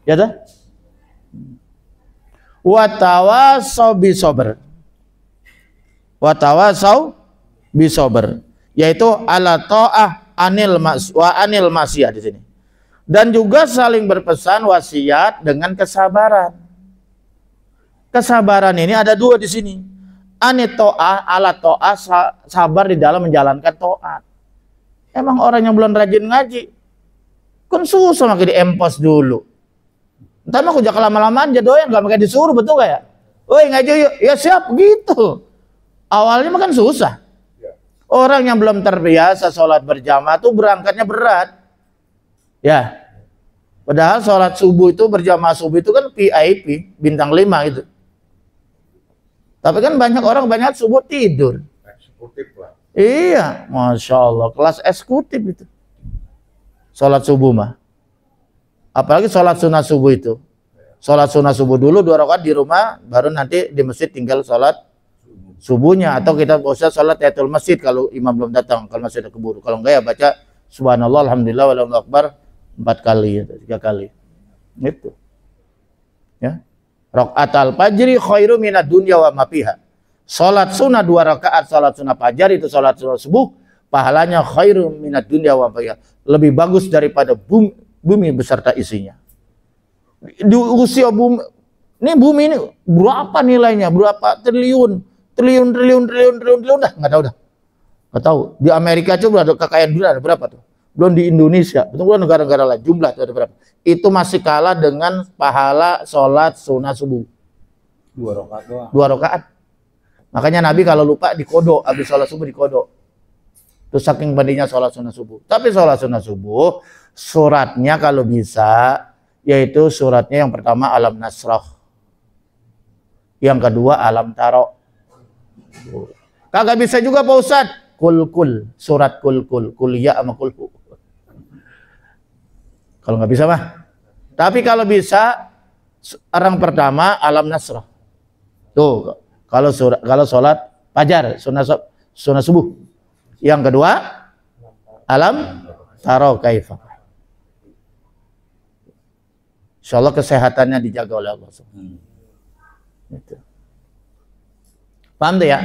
Ya toh? Wa tawassaw bis sabr. Wa tawassaw bis sabr, yaitu ala ta'ah anil maksiat di sini. Dan juga saling berpesan wasiat dengan kesabaran. Kesabaran ini ada dua di sini. Anit ta'ah ala ta'ah, sabar di dalam menjalankan taat. Emang orang yang belum rajin ngaji kan susah makin diempos dulu. Entar mah kujak lama-lama aja doyan, gak pakai disuruh, betul gak ya? Woi ngaji yuk, ya siap gitu. Awalnya mah kan susah. Orang yang belum terbiasa sholat berjamaah tuh berangkatnya berat. Ya. Padahal sholat subuh itu berjamaah subuh itu kan VIP, bintang 5 itu. Tapi kan banyak orang banyak subuh tidur. Eksekutif lah. Iya, Masya Allah, kelas eksekutif itu. Sholat subuh mah. Apalagi sholat sunnah subuh itu. Sholat sunnah subuh dulu 2 rakaat di rumah, baru nanti di masjid tinggal sholat subuhnya, atau kita usah sholat tahiyatul masjid kalau imam belum datang, kalau masih ada keburu. Kalau enggak ya baca subhanallah alhamdulillah wallahu akbar 4 kali atau 3 kali. Gitu. Ya. Raqatal fajri khairu minad dunya wa ma fiha. Salat sunnah 2 rakaat salat sunnah fajar itu salat subuh, pahalanya khairu minad dunya wa ma fiha. Lebih bagus daripada bumi beserta isinya. Di usia bumi ini berapa nilainya? Berapa triliun dah, nggak tahu dah. Nggak tahu. Di Amerika coba ada kekayaan dunia ada berapa tuh? Belum di Indonesia, belum negara-negara lain jumlah itu ada berapa? Itu masih kalah dengan pahala sholat sunnah subuh. 2 rakaat doang. 2 rakaat. Makanya Nabi kalau lupa dikodok, habis sholat subuh dikodok. Itu saking bandingnya sholat sunnah subuh. Tapi sholat sunnah subuh suratnya kalau bisa, yaitu suratnya yang pertama Alam Nasrah, yang kedua Alam Taro. Kagak bisa juga Pak Ustadz kul surat kul ya sama kul. Kalau nggak bisa mah. Tapi kalau bisa orang pertama Alam Nasrah. Tuh kalau sholat fajar sunnah subuh. Yang kedua Alam Taro kaifa. Insyaallah kesehatannya dijaga oleh Allah. Itu. Paham tuh ya?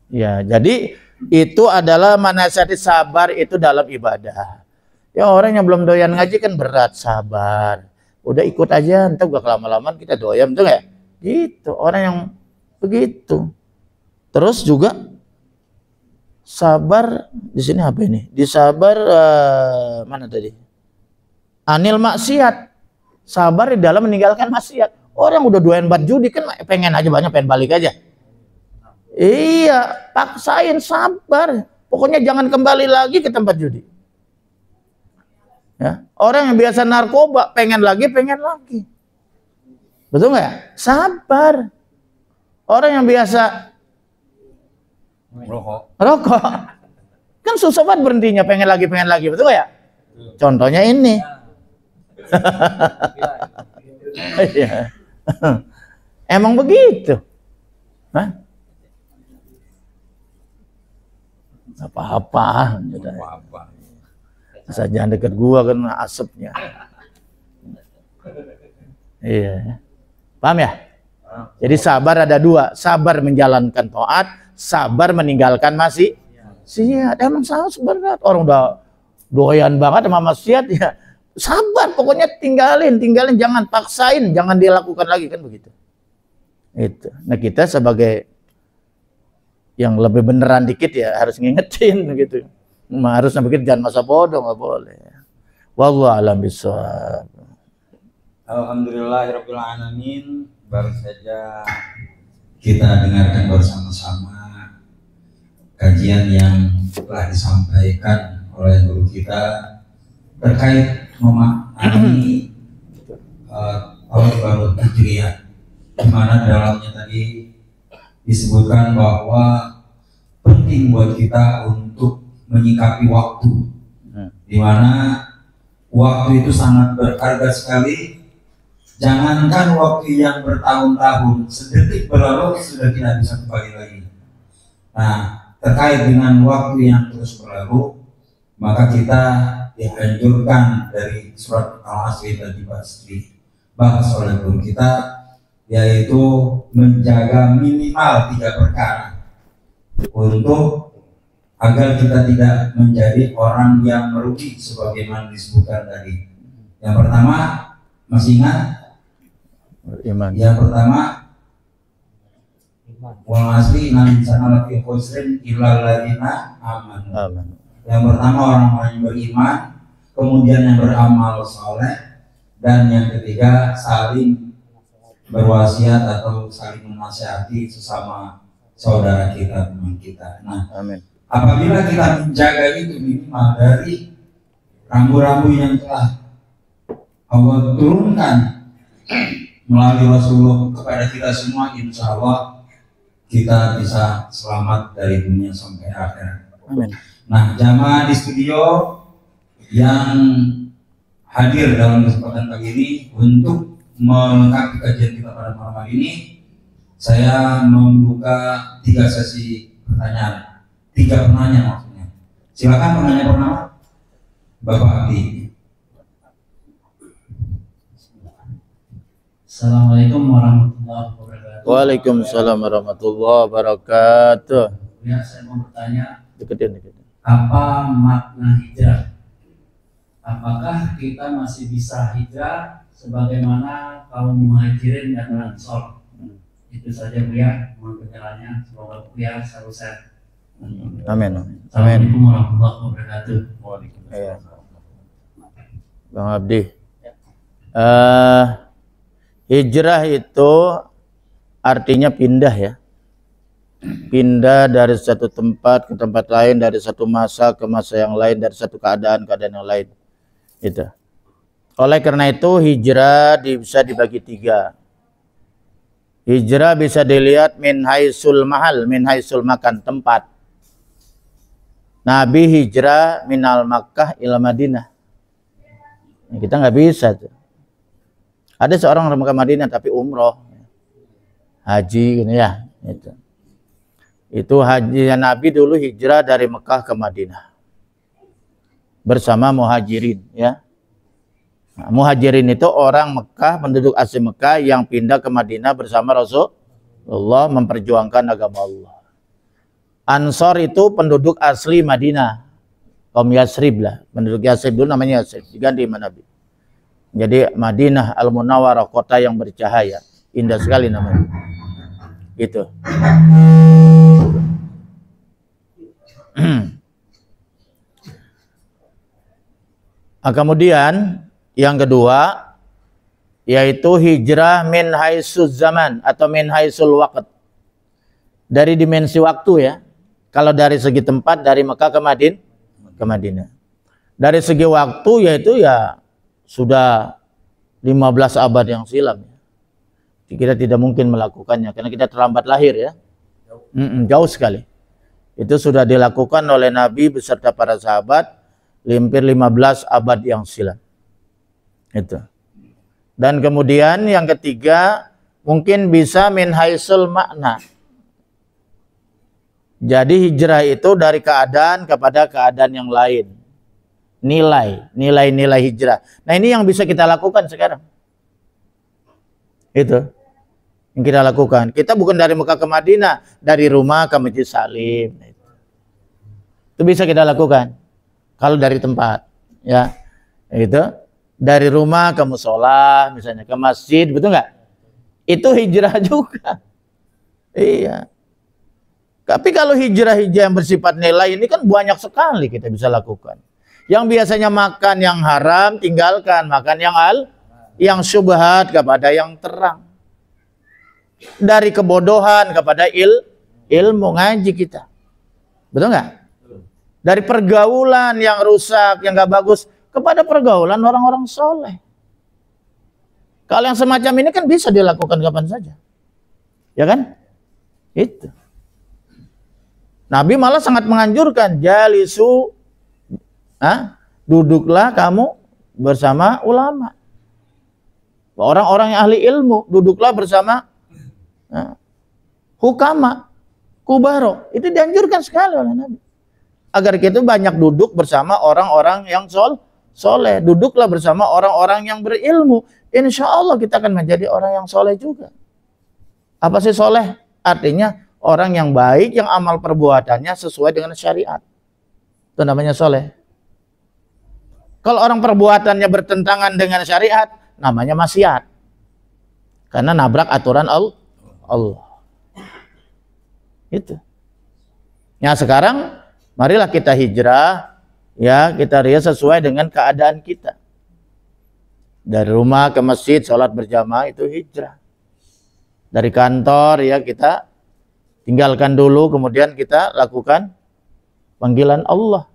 Ya, jadi itu adalah manasati sabar itu dalam ibadah. Ya orang yang belum doyan ngaji kan berat, sabar. Udah ikut aja, entar gak lama-lama kita doyan, betul nggak? Gitu, orang yang begitu. Terus juga sabar di sini apa ini? Di sabar mana tadi? Anil maksiat. Sabar di dalam meninggalkan maksiat. Orang udah doyan buat judi kan pengen aja banyak, pengen balik aja. Iya, paksain sabar. Pokoknya jangan kembali lagi ke tempat judi. Ya, orang yang biasa narkoba pengen lagi. Betul nggak? Sabar. Orang yang biasa rokok kan susah banget berhentinya, pengen lagi, betul nggak ya? Contohnya ini. Ya. Emang begitu. Hah? Apa-apa. Asal jangan dekat gua kan asapnya. Iya. Paham ya? Jadi sabar ada 2, sabar menjalankan taat, sabar meninggalkan maksiat. Emang sabar berat. Orang udah doyan banget sama maksiat ya. Sabar, pokoknya tinggalin, jangan paksain, jangan dilakukan lagi kan begitu. Itu. Nah, kita sebagai yang lebih beneran dikit ya harus ngingetin gitu. Harus begitu, jangan masa bodoh, nggak boleh. Wallahu a'lam bishawab. Alhamdulillahirabbil alamin. Baru saja kita dengarkan bersama-sama kajian yang telah disampaikan oleh guru kita terkait memahami tahun baru Hijriah, di mana dalamnya tadi disebutkan bahwa penting buat kita untuk menyikapi waktu, di mana waktu itu sangat berharga sekali. Jangankan waktu yang bertahun-tahun, sedetik berlalu sudah tidak bisa kembali lagi. Nah, terkait dengan waktu yang terus berlalu, maka kita dianjurkan dari surat Al-Asr tadi dibahas oleh guru kita, yaitu menjaga minimal 3 perkara untuk agar kita tidak menjadi orang yang merugi sebagaimana disebutkan tadi. Yang pertama, masih ingat? Beriman. Yang pertama, wal asri innal insana lafi khusrin illal ladzina amanu. Yang pertama orang-orang yang beriman, kemudian yang beramal soleh, dan yang ketiga saling berwasiat atau saling menasihati sesama saudara kita, teman kita. Nah, Amin. Apabila kita menjaga itu minimal dari rambu-rambu yang telah Allah turunkan melalui Rasulullah kepada kita semua, insya Allah kita bisa selamat dari dunia sampai akhirat. Amin. Nah, jamaah di studio yang hadir dalam kesempatan pagi ini untuk melengkapi kajian kita pada malam hari ini, saya membuka 3 sesi pertanyaan. 3 penanya maksudnya. Silakan penanya pertama, Bapak Abdi. Assalamualaikum warahmatullahi wabarakatuh. Waalaikumsalam warahmatullahi wabarakatuh. Ya, saya mau bertanya, Deketin. apa makna hijrah? Apakah kita masih bisa hijrah sebagaimana kaum muhajirin dan ansor? Itu saja Bu ya, mohon berjalannya. Semoga Bu ya selalu sehat. Amin. Assalamualaikum warahmatullahi wabarakatuh. Iya. Bang Abdi. Hijrah itu artinya pindah ya. Pindah dari satu tempat ke tempat lain, dari satu masa ke masa yang lain, dari satu keadaan yang lain. Itu. Oleh karena itu hijrah bisa dibagi 3. Hijrah bisa dilihat min haisul mahal, min haisul makan, tempat. Nabi hijrah minal Makkah ila Madinah. Kita nggak bisa tuh. Ada seorang orang Makkah Madinah tapi umroh, haji gitu ya. Itu haji Nabi dulu hijrah dari Mekah ke Madinah bersama muhajirin ya. Nah, muhajirin itu orang Mekah, penduduk asli Mekah yang pindah ke Madinah bersama Rasulullah memperjuangkan agama Allah. Ansor itu penduduk asli Madinah, kaum Yasrib lah, penduduk Yasrib dulu namanya Yasrib, diganti sama Nabi. Jadi Madinah Al-Munawwarah, kota yang bercahaya, indah sekali namanya. Gitu. Kemudian yang kedua yaitu hijrah min haitsus zaman atau min haitsul waqt. Dari dimensi waktu ya. Kalau dari segi tempat dari Mekah ke Madinah. Dari segi waktu yaitu ya sudah 15 abad yang silam ya. Kita tidak mungkin melakukannya karena kita terlambat lahir ya. Jauh sekali. Itu sudah dilakukan oleh Nabi beserta para sahabat hampir 15 abad yang silam. Itu. Dan kemudian yang ketiga mungkin bisa min haisul makna. Jadi hijrah itu dari keadaan kepada keadaan yang lain. Nilai hijrah. Nah ini yang bisa kita lakukan sekarang. Itu yang kita lakukan. Kita bukan dari Mekah ke Madinah, dari rumah ke Masjid Salim. Itu bisa kita lakukan. Kalau dari tempat, ya, itu dari rumah ke musola, misalnya ke masjid, betul nggak? Itu hijrah juga. Iya. Tapi kalau hijrah yang bersifat nilai ini kan banyak sekali kita bisa lakukan. Yang biasanya makan yang haram tinggalkan, makan yang syubhat kepada yang terang. Dari kebodohan kepada ilmu ngaji kita. Betul nggak? Dari pergaulan yang rusak, yang nggak bagus kepada pergaulan orang-orang soleh. Kalau yang semacam ini kan bisa dilakukan kapan saja. Ya kan? Itu. Nabi malah sangat menganjurkan, jalisu, duduklah kamu bersama ulama. Orang-orang yang ahli ilmu, duduklah bersama hukama, kubaro. Itu dianjurkan sekali oleh Nabi. Agar kita banyak duduk bersama orang-orang yang soleh. Duduklah bersama orang-orang yang berilmu. Insya Allah kita akan menjadi orang yang soleh juga. Apa sih soleh? Artinya orang yang baik, yang amal perbuatannya sesuai dengan syariat. Itu namanya soleh. Kalau orang perbuatannya bertentangan dengan syariat, namanya maksiat. Karena nabrak aturan Allah. Itu. Nah sekarang marilah kita hijrah, ya kita rias sesuai dengan keadaan kita. Dari rumah ke masjid, sholat berjamaah itu hijrah. Dari kantor ya kita tinggalkan dulu, kemudian kita lakukan panggilan Allah.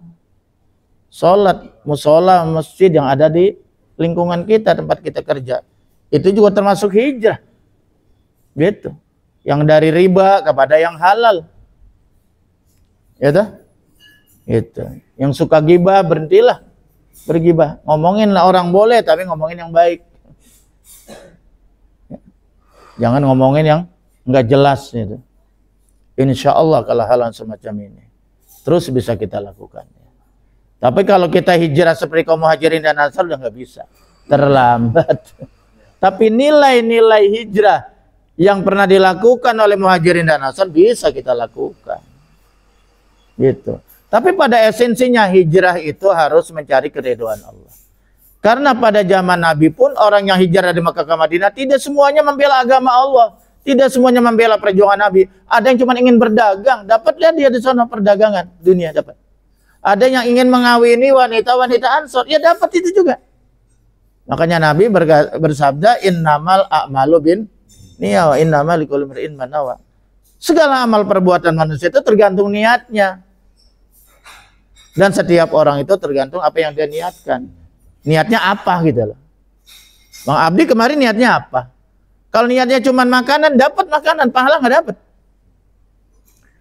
Sholat, musola, masjid yang ada di lingkungan kita, tempat kita kerja. Itu juga termasuk hijrah. Gitu. Yang dari riba kepada yang halal. Gitu. Itu. Yang suka gibah berhentilah bergibah. Ngomongin lah orang boleh, tapi ngomongin yang baik. Jangan ngomongin yang nggak jelas gitu. Insya Allah kalau hal semacam ini terus bisa kita lakukan. Tapi kalau kita hijrah seperti kaum muhajirin dan ansar udah nggak bisa, terlambat. Tapi nilai-nilai hijrah yang pernah dilakukan oleh muhajirin dan ansar bisa kita lakukan. Gitu. Tapi pada esensinya hijrah itu harus mencari keridhaan Allah. Karena pada zaman Nabi pun orang yang hijrah dari Makkah ke Madinah tidak semuanya membela agama Allah, tidak semuanya membela perjuangan Nabi. Ada yang cuma ingin berdagang, dapat lihat dia di sana perdagangan dunia dapat. Ada yang ingin mengawini wanita-wanita Ansor, ya dapat itu juga. Makanya Nabi bersabda, innamal a'malu bin niyah wa innamal likulli imri'in ma nawa. Segala amal perbuatan manusia itu tergantung niatnya. Dan setiap orang itu tergantung apa yang dia niatkan. Niatnya apa gitu loh. Bang Abdi kemarin niatnya apa? Kalau niatnya cuma makanan, dapat makanan, pahala nggak dapat.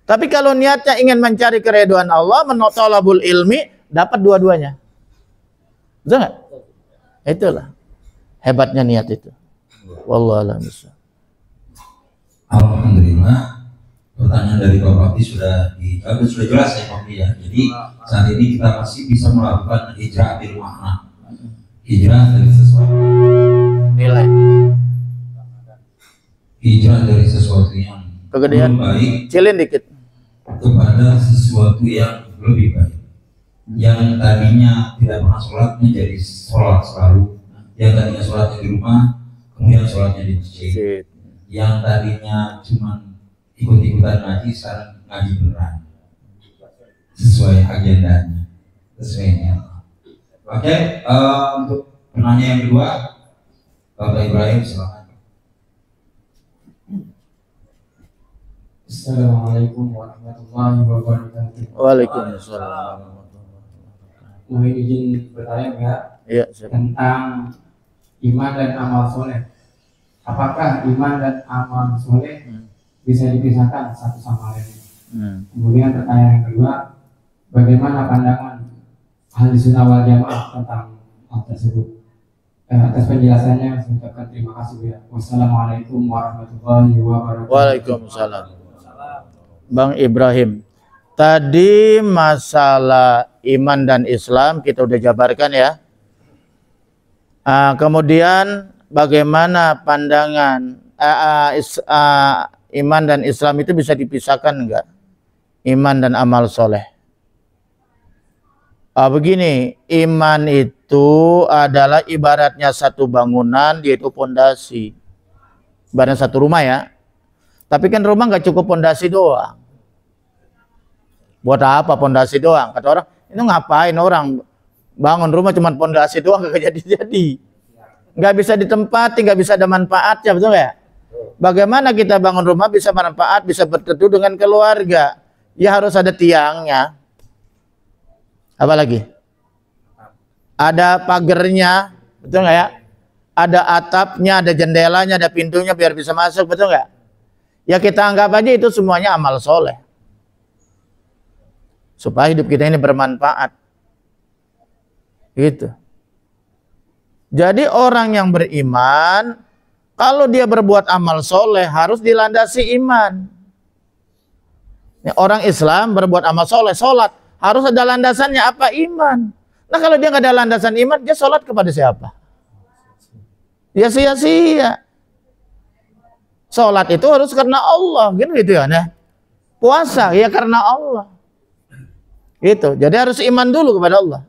Tapi kalau niatnya ingin mencari keridhaan Allah, menolabul ilmi, dapat dua-duanya. Betul nggak? Itulah hebatnya niat itu. Wallahu a'lam bishawab. Alhamdulillah, pertanyaan dari Bapak Abdi sudah dijawab, sudah jelas ya Pak Abdi ya. Jadi saat ini kita masih bisa melakukan hijrah bil makna. Hijrah dari sesuatu Nilai. Hijrah dari sesuatu yang Kegedean. belum baik Cilin dikit. kepada sesuatu yang lebih baik. Yang tadinya tidak pernah sholat menjadi sholat selalu. Yang tadinya sholatnya di rumah, kemudian sholatnya di masjid. Yang tadinya cuma ikut-ikutan ngaji, sekarang ngaji beneran. Sesuai agendanya, sesuai niat. Oke, untuk penanya yang kedua, Bapak Ibrahim silakan. Assalamualaikum warahmatullahi wabarakatuh. Waalaikumsalam. Mohon izin bertanya enggak Iya, tentang iman dan amal soleh. Apakah iman dan amal soleh bisa dipisahkan satu sama lain? Kemudian pertanyaan yang kedua, bagaimana pandangan ahli sunnah wal jamaah tentang hal tersebut? Atas penjelasannya saya ucapkan terima kasih ya. Wassalamualaikum warahmatullahi wabarakatuh. Waalaikumsalam. Bang Ibrahim, tadi masalah iman dan Islam kita udah jabarkan ya. Kemudian bagaimana pandangan iman dan Islam itu bisa dipisahkan enggak? Iman dan amal soleh. Begini, iman itu adalah ibaratnya satu bangunan, yaitu pondasi. Ibaratnya satu rumah ya. Tapi kan rumah nggak cukup pondasi doang. Buat apa pondasi doang? Kata orang, itu ngapain orang bangun rumah cuma pondasi doang, nggak jadi-jadi. Nggak bisa ditempati, nggak bisa ada manfaatnya, betul nggak? Bagaimana kita bangun rumah bisa bermanfaat, bisa berteduh dengan keluarga? Ya harus ada tiangnya. Apa lagi? Ada pagernya, betul nggak ya? Ada atapnya, ada jendelanya, ada pintunya biar bisa masuk, betul nggak? Ya kita anggap aja itu semuanya amal soleh. supaya hidup kita ini bermanfaat. Gitu. Jadi orang yang beriman, kalau dia berbuat amal soleh harus dilandasi iman. Ya, orang Islam berbuat amal soleh, sholat, harus ada landasannya apa? Iman. Nah kalau dia nggak ada landasan iman, dia sholat kepada siapa? Ya sia-sia. Sholat itu harus karena Allah, gitu ya. Nah, puasa ya karena Allah. Gitu. Jadi harus iman dulu kepada Allah.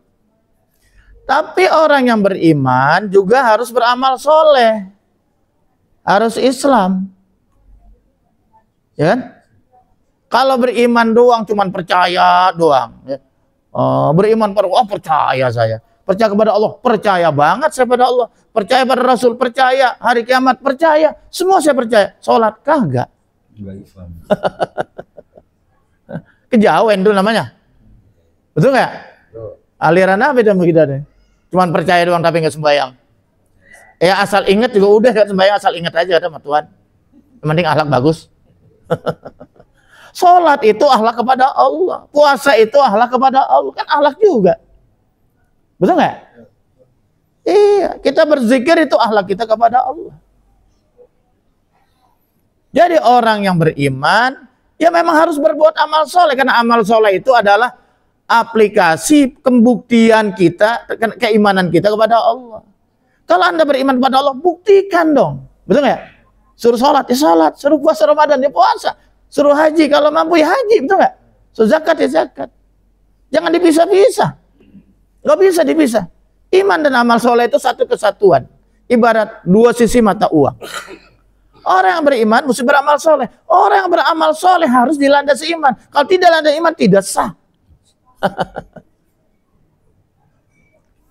Tapi orang yang beriman juga harus beramal soleh. Harus Islam. Ya kan? Kalau beriman doang, cuman percaya doang. Ya. Beriman pada Allah, percaya saya. Percaya kepada Allah, percaya banget saya pada Allah. Percaya pada Rasul, percaya. Hari kiamat, percaya. Semua saya percaya. Sholat kagak. Enggak Islam. Kejawen itu namanya. Betul nggak? Aliran apa itu kita deh? Cuman percaya doang tapi nggak sembahyang. Ya asal ingat juga udah, kan sembahyang asal ingat aja ada sama Tuhan. Yang penting akhlak bagus. Sholat itu akhlak kepada Allah. Puasa itu akhlak kepada Allah. Kan akhlak juga. Betul nggak? Iya, kita berzikir itu akhlak kita kepada Allah. Jadi orang yang beriman, ya memang harus berbuat amal soleh. Karena amal soleh itu adalah aplikasi pembuktian kita, keimanan kita kepada Allah. Kalau Anda beriman kepada Allah, buktikan dong. Betul nggak? Suruh sholat, ya sholat. Suruh puasa Ramadan, ya puasa. Suruh haji, kalau mampu ya haji. Betul nggak? Suruh zakat, ya zakat. Jangan dipisah-pisah. Nggak bisa dipisah. Iman dan amal soleh itu satu kesatuan. Ibarat dua sisi mata uang. Orang yang beriman mesti beramal soleh. Orang yang beramal soleh harus dilandasi iman. Kalau tidak landasi iman, tidak sah.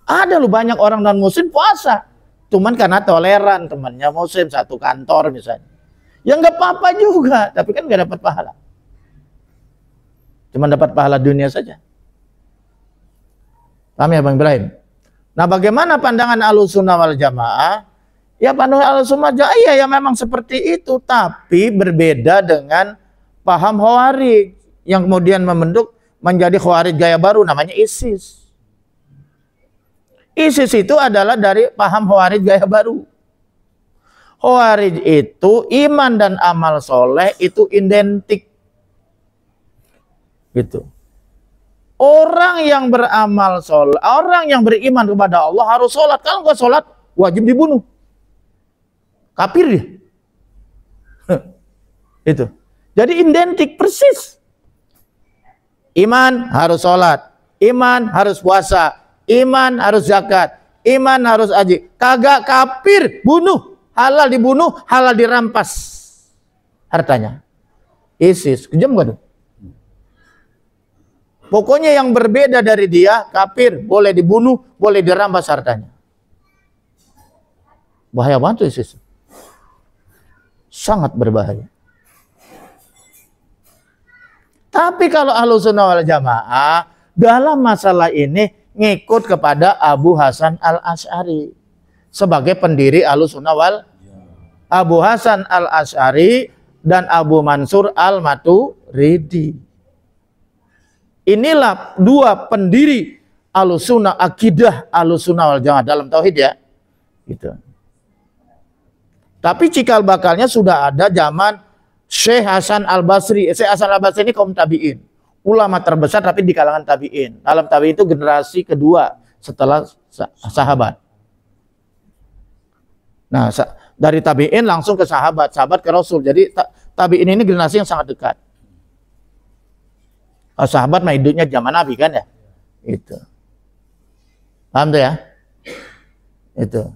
Ada loh banyak orang non muslim puasa, cuman karena toleran temannya muslim satu kantor misalnya. Ya nggak apa-apa juga, tapi kan nggak dapat pahala. Cuman dapat pahala dunia saja. Paham ya Bang Ibrahim? Nah bagaimana pandangan Ahlussunnah wal Jamaah? Ya pandangan Ahlussunnah wal Jamaah ya memang seperti itu, tapi berbeda dengan paham Khawarij yang kemudian membentuk menjadi Khawarij gaya baru namanya ISIS. ISIS itu adalah dari paham Khawarij gaya baru. Khawarij itu iman dan amal soleh itu identik. Gitu. Orang yang beramal soleh, orang yang beriman kepada Allah harus sholat. Kalau nggak sholat, wajib dibunuh. Kafir dia. Itu. Jadi identik persis. Iman harus sholat, iman harus puasa, iman harus zakat, iman harus haji. Kagak kafir, bunuh. Halal dibunuh, halal dirampas hartanya. ISIS, kejam gak tuh? Pokoknya yang berbeda dari dia, kafir, boleh dibunuh, boleh dirampas hartanya. Bahaya banget tuh ISIS. Sangat berbahaya. Tapi kalau Ahlussunnah wal Jamaah dalam masalah ini ngikut kepada Abu Hasan al-Asy'ari sebagai pendiri Ahlussunnah wal Abu Hasan al-Asy'ari dan Abu Mansur al-Maturidi. Inilah dua pendiri Ahlussunnah, akidah Ahlussunnah wal Jamaah dalam tauhid ya. Gitu. Tapi cikal bakalnya sudah ada zaman Syekh Hasan al-Basri. Syekh Hasan al-Basri ini kaum tabi'in. Ulama terbesar tapi di kalangan tabi'in. Dalam tabi'in itu generasi kedua setelah sahabat. Nah, dari tabi'in langsung ke sahabat, sahabat ke Rasul. Jadi tabi'in ini generasi yang sangat dekat. Sahabat mah hidupnya zaman Nabi kan ya? Itu. Paham tuh ya? Itu.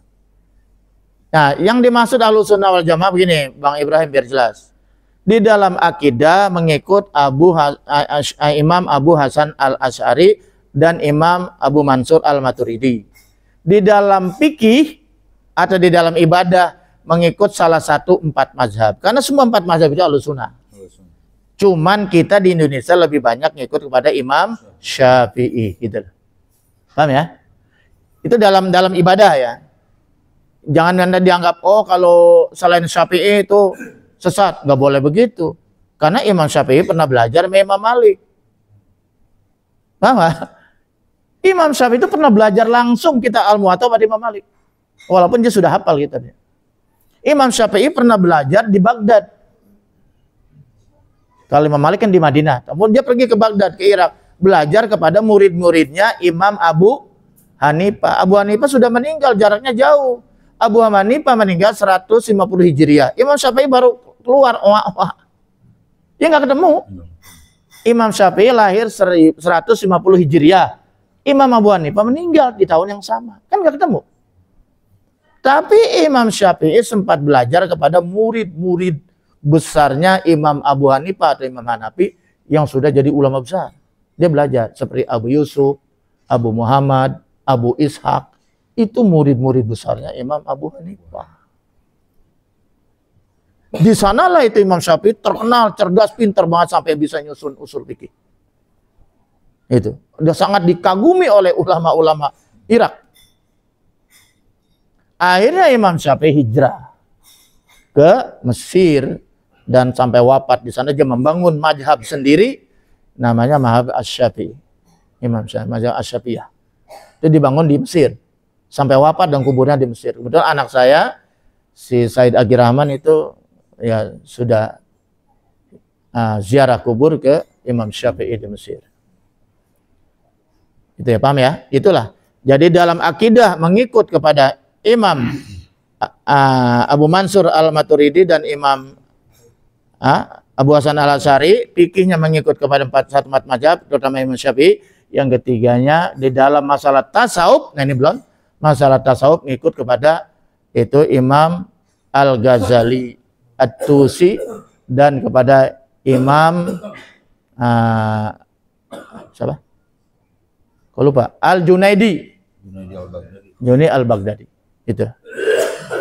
Nah, yang dimaksud Ahlussunnah wal Jamaah begini, Bang Ibrahim biar jelas. Di dalam akidah mengikut Imam Abu Hasan al-Asy'ari dan Imam Abu Mansur al-Maturidi. Di dalam fikih atau di dalam ibadah mengikut salah satu 4 mazhab. Karena semua 4 mazhab itu Ahlussunnah. Cuman kita di Indonesia lebih banyak ngikut kepada Imam Syafi'i gitu. Paham ya? Itu dalam ibadah ya. Jangan Anda dianggap oh kalau selain Syafi'i itu sesat, nggak boleh begitu. Karena Imam Syafi'i pernah belajar sama Imam Malik. Bahwa Imam Syafi'i itu pernah belajar langsung kita Al-Muwatta pada Imam Malik. Walaupun dia sudah hafal kitabnya. Imam Syafi'i pernah belajar di Baghdad. Kalau Imam Malik kan di Madinah. Namun dia pergi ke Baghdad, ke Irak. Belajar kepada murid-muridnya Imam Abu Hanifah. Abu Hanifah sudah meninggal, jaraknya jauh. Abu Hanifah meninggal 150 Hijriah. Imam Syafi'i baru keluar. Dia nggak ketemu. Imam Syafi'i lahir 150 Hijriah. Imam Abu Hanifah meninggal di tahun yang sama. Kan nggak ketemu. Tapi Imam Syafi'i sempat belajar kepada murid-murid besarnya Imam Abu Hanifah atau Imam Hanafi yang sudah jadi ulama besar. Dia belajar seperti Abu Yusuf, Abu Muhammad, Abu Ishaq. Itu murid-murid besarnya Imam Abu Hanifah. Di sanalah itu Imam Syafi'i terkenal, cerdas, pintar banget sampai bisa nyusun usul fikih. Itu udah sangat dikagumi oleh ulama-ulama Irak. Akhirnya Imam Syafi'i hijrah ke Mesir dan sampai wafat di sana dia membangun mazhab sendiri namanya mazhab Asy-Syafi'i. Imam Syafi'i, mazhab Asy-Syafi'iyah. Itu dibangun di Mesir sampai wafat dan kuburnya di Mesir. Kebetulan anak saya si Said Agi Rahman itu ya sudah ziarah kubur ke Imam Syafi'i di Mesir. Itu ya, paham ya? Itulah. Jadi dalam akidah mengikut kepada Imam Abu Mansur Al-Maturidi dan Imam Abu Hasan Al-Asy'ari, fikihnya mengikut kepada satu mazhab, terutama Imam Syafi'i. Yang ketiganya di dalam masalah tasawuf, nah ini belum, masalah tasawuf mengikut kepada itu Imam Al-Ghazali At-Tusi dan kepada Imam siapa? Kau lupa? Al-Junaidi. Junaidi Al-Baghdadi. Itu.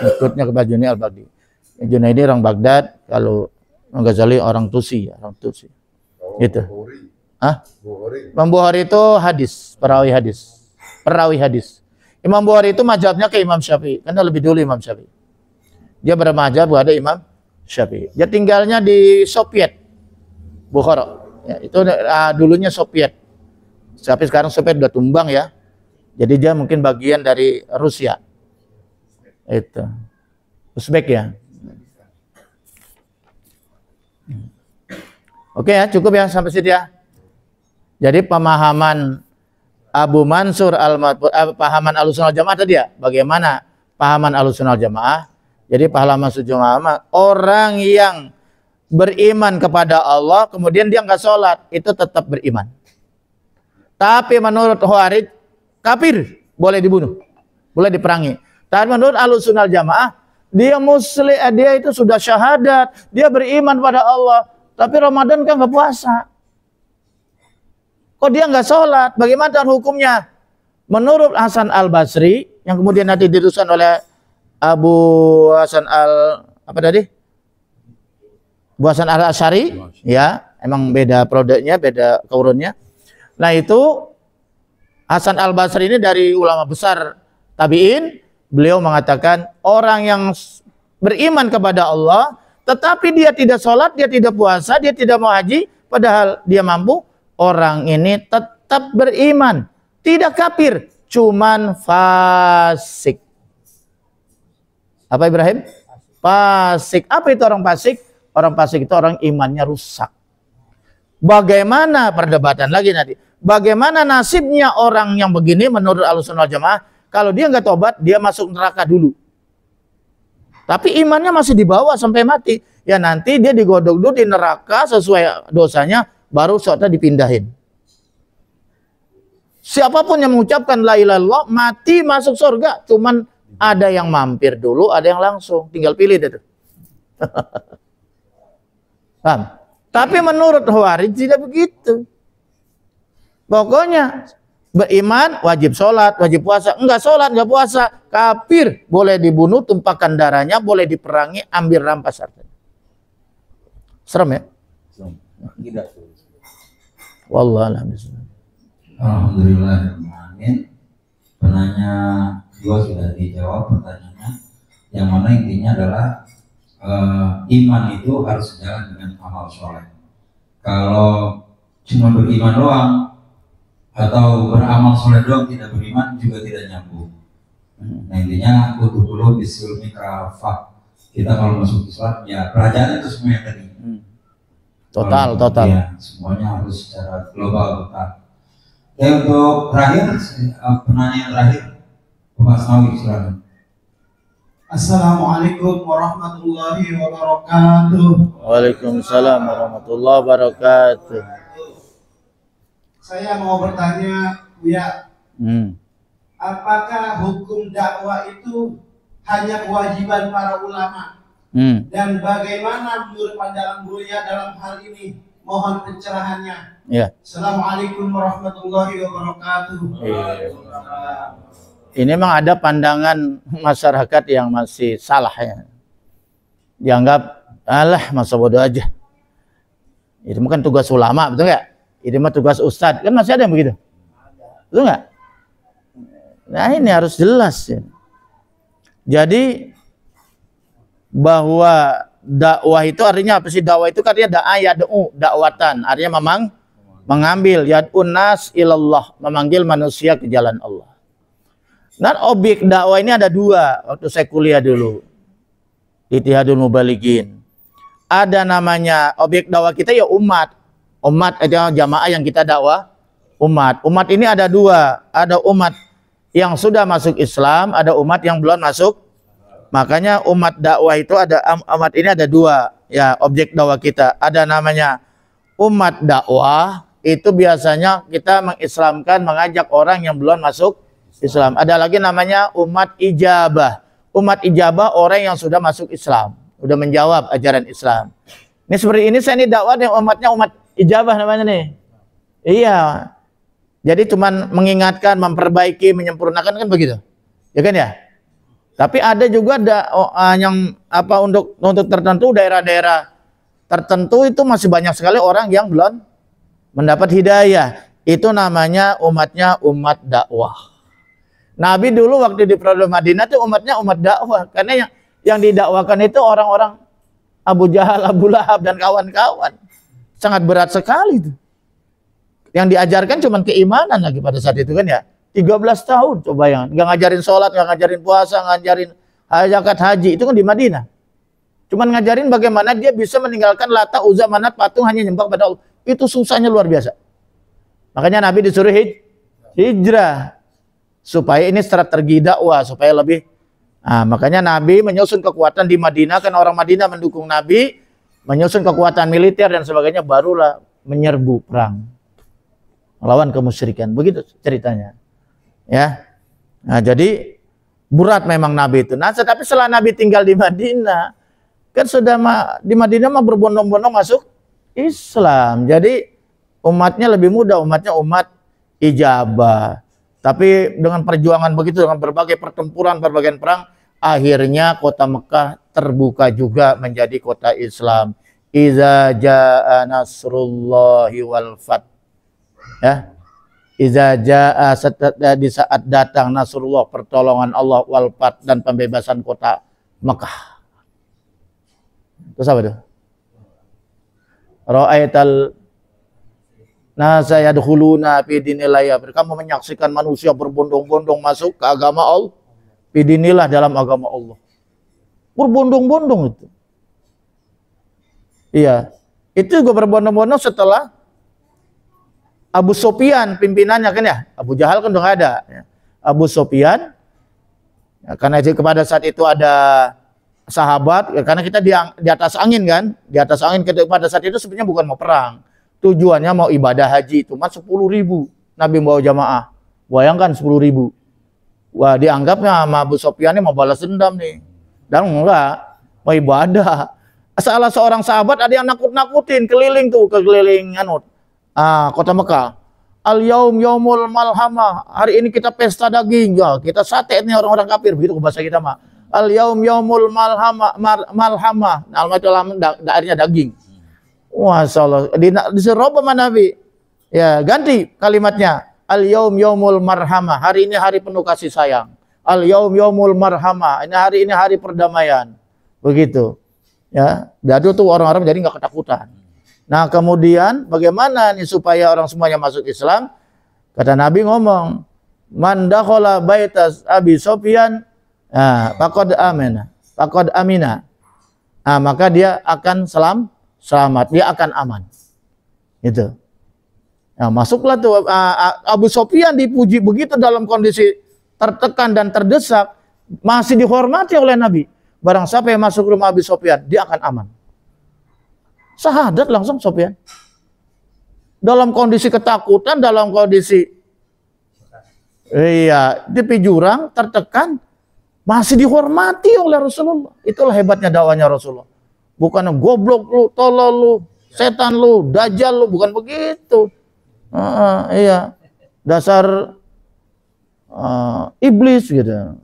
Ikutnya kepada Junaidi Al-Baghdadi. Junaidi orang Baghdad, kalau Al-Ghazali orang Tusi, orang Tusi. Itu. Imam Bukhari itu hadis, perawi hadis. Perawi hadis. Imam Bukhari itu mazhabnya ke Imam Syafi'i, karena lebih dulu Imam Syafi'i. Dia bermazhab kepada Imam Syafi'i. Dia tinggalnya di Soviet, Bukhara. Ya, itu dulunya Soviet. Tapi sekarang Soviet udah tumbang ya. Jadi dia mungkin bagian dari Rusia. Itu. Uzbek ya. Oke ya, cukup ya sampai situ ya. Jadi pemahaman Abu Mansur pahaman Ahlussunnah Jamaah tadi ya. Bagaimana pahaman Ahlussunnah Jamaah? Jadi pahaman Ahlussunnah orang yang beriman kepada Allah kemudian dia nggak sholat itu tetap beriman. Tapi menurut Khawarij kafir, boleh dibunuh, boleh diperangi. Tapi menurut Ahlussunnah Jamaah dia muslim, dia itu sudah syahadat, dia beriman pada Allah. Tapi Ramadan kan nggak puasa. Kok dia nggak sholat? Bagaimana hukumnya? Menurut Hasan Al-Basri yang kemudian nanti diteruskan oleh Abu Hasan Abu Hasan Al-Asy'ari, ya, emang beda produknya, beda keurunnya. Nah itu Hasan Al-Basri ini dari ulama besar tabi'in, beliau mengatakan orang yang beriman kepada Allah tetapi dia tidak sholat, dia tidak puasa, dia tidak mau haji padahal dia mampu, orang ini tetap beriman, tidak kafir, cuman fasik. Apa Ibrahim? Fasik. Apa itu orang fasik? Orang fasik itu orang imannya rusak. Bagaimana perdebatan lagi nanti? Bagaimana nasibnya orang yang begini menurut Ahlussunnah Jamaah? Kalau dia nggak tobat, dia masuk neraka dulu. Tapi imannya masih di bawah sampai mati. Ya nanti dia digodok dulu di neraka sesuai dosanya, baru saatnya dipindahin. Siapapun yang mengucapkan la ilaha illallah mati masuk surga. Cuman ada yang mampir dulu, ada yang langsung. Tinggal pilih deh. Paham? Tapi menurut Khawarij tidak begitu. Pokoknya beriman, wajib sholat, wajib puasa. Enggak sholat, enggak puasa, kafir. Boleh dibunuh, tumpahkan darahnya, boleh diperangi, ambil rampas hartanya. Serem ya? Tidak. Wallahualam. Alhamdulillah. Penanya dua sudah dijawab pertanyaannya. Yang mana intinya adalah iman itu harus sejalan dengan amal soleh. Kalau cuma beriman doang atau beramal soleh doang tidak beriman juga tidak nyambung. Nah intinya udhulu bisilmi kafah. Kita kalau masuk Islam ya pelajaran itu semua yang tadi. Total. Ya, semuanya harus secara global total. Oke, untuk terakhir, penanya terakhir, Pak Asnawi, silakan. Assalamualaikum warahmatullahi wabarakatuh. Waalaikumsalam warahmatullahi wabarakatuh. Saya mau bertanya, Buya, apakah hukum dakwah itu hanya kewajiban para ulama? Dan bagaimana menurut pandangan Buya dalam hal ini? Mohon pencerahannya. Ya. Assalamualaikum warahmatullahi wabarakatuh. Ini memang ada pandangan masyarakat yang masih salah ya. Dianggap, alah masa bodoh aja. Itu bukan tugas ulama, betul nggak? Itu mah tugas ustadz. Kan masih ada yang begitu. Betul nggak? Nah ini harus jelas ya. Jadi bahwa dakwah itu artinya apa sih? Dakwah itu artinya dakwatan. Artinya memang mengambil yad'un nas ilallah, memanggil manusia ke jalan Allah. Nah, objek dakwah ini ada dua. Waktu saya kuliah dulu, Ittihadul Mubalighin. Ada namanya objek dakwah kita ya umat. Umat itu jamaah yang kita dakwah. Umat. Umat ini ada dua. Ada umat yang sudah masuk Islam, ada umat yang belum masuk. Makanya umat dakwah itu ada, umat ini ada dua. Ya, objek dakwah kita. Ada namanya umat dakwah. Itu biasanya kita mengislamkan, mengajak orang yang belum masuk Islam. Ada lagi namanya umat ijabah. Umat ijabah orang yang sudah masuk Islam, sudah menjawab ajaran Islam. Ini seperti ini saya ini dakwah yang umatnya umat ijabah namanya nih. Iya. Jadi cuman mengingatkan, memperbaiki, menyempurnakan kan begitu. Ya kan ya? Tapi ada juga yang apa untuk tertentu daerah-daerah tertentu itu masih banyak sekali orang yang belum mendapat hidayah. Itu namanya umatnya umat dakwah. Nabi dulu waktu di Produk Madinah itu umatnya umat dakwah. Karena yang didakwakan itu orang-orang Abu Jahal, Abu Lahab, dan kawan-kawan. Sangat berat sekali itu. Yang diajarkan cuma keimanan lagi pada saat itu kan ya. 13 tahun coba yang nggak ngajarin sholat, nggak ngajarin puasa, ngajarin zakat haji. Itu kan di Madinah. Cuman ngajarin bagaimana dia bisa meninggalkan Lata, Uzza, Manat, patung hanya nyembah pada Allah. Itu susahnya luar biasa. Makanya Nabi disuruh hijrah. Supaya ini strategi dakwah, supaya lebih. Nah, makanya Nabi menyusun kekuatan di Madinah, kan orang Madinah mendukung Nabi, menyusun kekuatan militer dan sebagainya, barulah menyerbu perang, melawan kemusyrikan. Begitu ceritanya. Ya, nah jadi berat memang Nabi itu. Nah, tapi setelah Nabi tinggal di Madinah, kan sudah di Madinah mah berbondong-bondong masuk Islam. Jadi umatnya lebih mudah, umatnya umat ijabah. Tapi dengan perjuangan begitu, dengan berbagai pertempuran, berbagai perang, akhirnya kota Mekah terbuka juga menjadi kota Islam. Iza jaa nasrullahi wal fath. Ya. Iza jaa, di saat datang nasrullah, pertolongan Allah, wal fath, dan pembebasan kota Mekah. Terus apa itu? Ra'aital nasa yadkhuluna fi dinillah. Kamu menyaksikan manusia berbondong-bondong masuk ke agama Allah. Fi dinillah, dalam agama Allah. Berbondong-bondong itu. Iya. Itu juga berbondong-bondong setelah Abu Sufyan pimpinannya kan ya. Abu Jahal kan udah nggak ada. Abu Sufyan. Ya, karena pada saat itu ada sahabat. Ya, karena kita di atas angin kan. Di atas angin pada saat itu sebenarnya bukan mau perang. Tujuannya mau ibadah haji, cuma 10.000 Nabi bawa jamaah. Bayangkan 10.000. Wah, dianggapnya sama Abu Sufyan ini mau balas dendam nih. Dan enggak, mau ibadah. Salah seorang sahabat ada yang nakut-nakutin, keliling kota Mekah. Al-yaum yaumul malhamah. Hari ini kita pesta daging. Ya, kita sate nih orang-orang kafir, begitu bahasa kita mah. Al-yaum yaumul malhamah. Akhirnya daging. Masya Allah, disuruh apa Nabi? Ya, ganti kalimatnya. Al-yaum yaumul marhamah. Hari ini hari penuh kasih sayang. Al-yaum yaumul marhamah. Ini hari perdamaian. Begitu. Ya, jadi tuh orang-orang jadi nggak ketakutan. Nah, kemudian bagaimana nih supaya orang semuanya masuk Islam? Kata Nabi ngomong, man dakhala baitas Abi Sufyan, faqad amina. Maka dia akan selamat, dia akan aman. Itu. Nah, masuklah tuh Abu Sufyan dipuji begitu dalam kondisi tertekan dan terdesak, masih dihormati oleh Nabi. Barang siapa yang masuk rumah Abu Sufyan, dia akan aman. Syahadat langsung Sufyan. Dalam kondisi ketakutan, dalam kondisi di jurang, tertekan, masih dihormati oleh Rasulullah. Itulah hebatnya dakwahnya Rasulullah. Bukan goblok lu, tolol lu, setan lu, dajjal lu, bukan begitu. Dasar iblis gitu.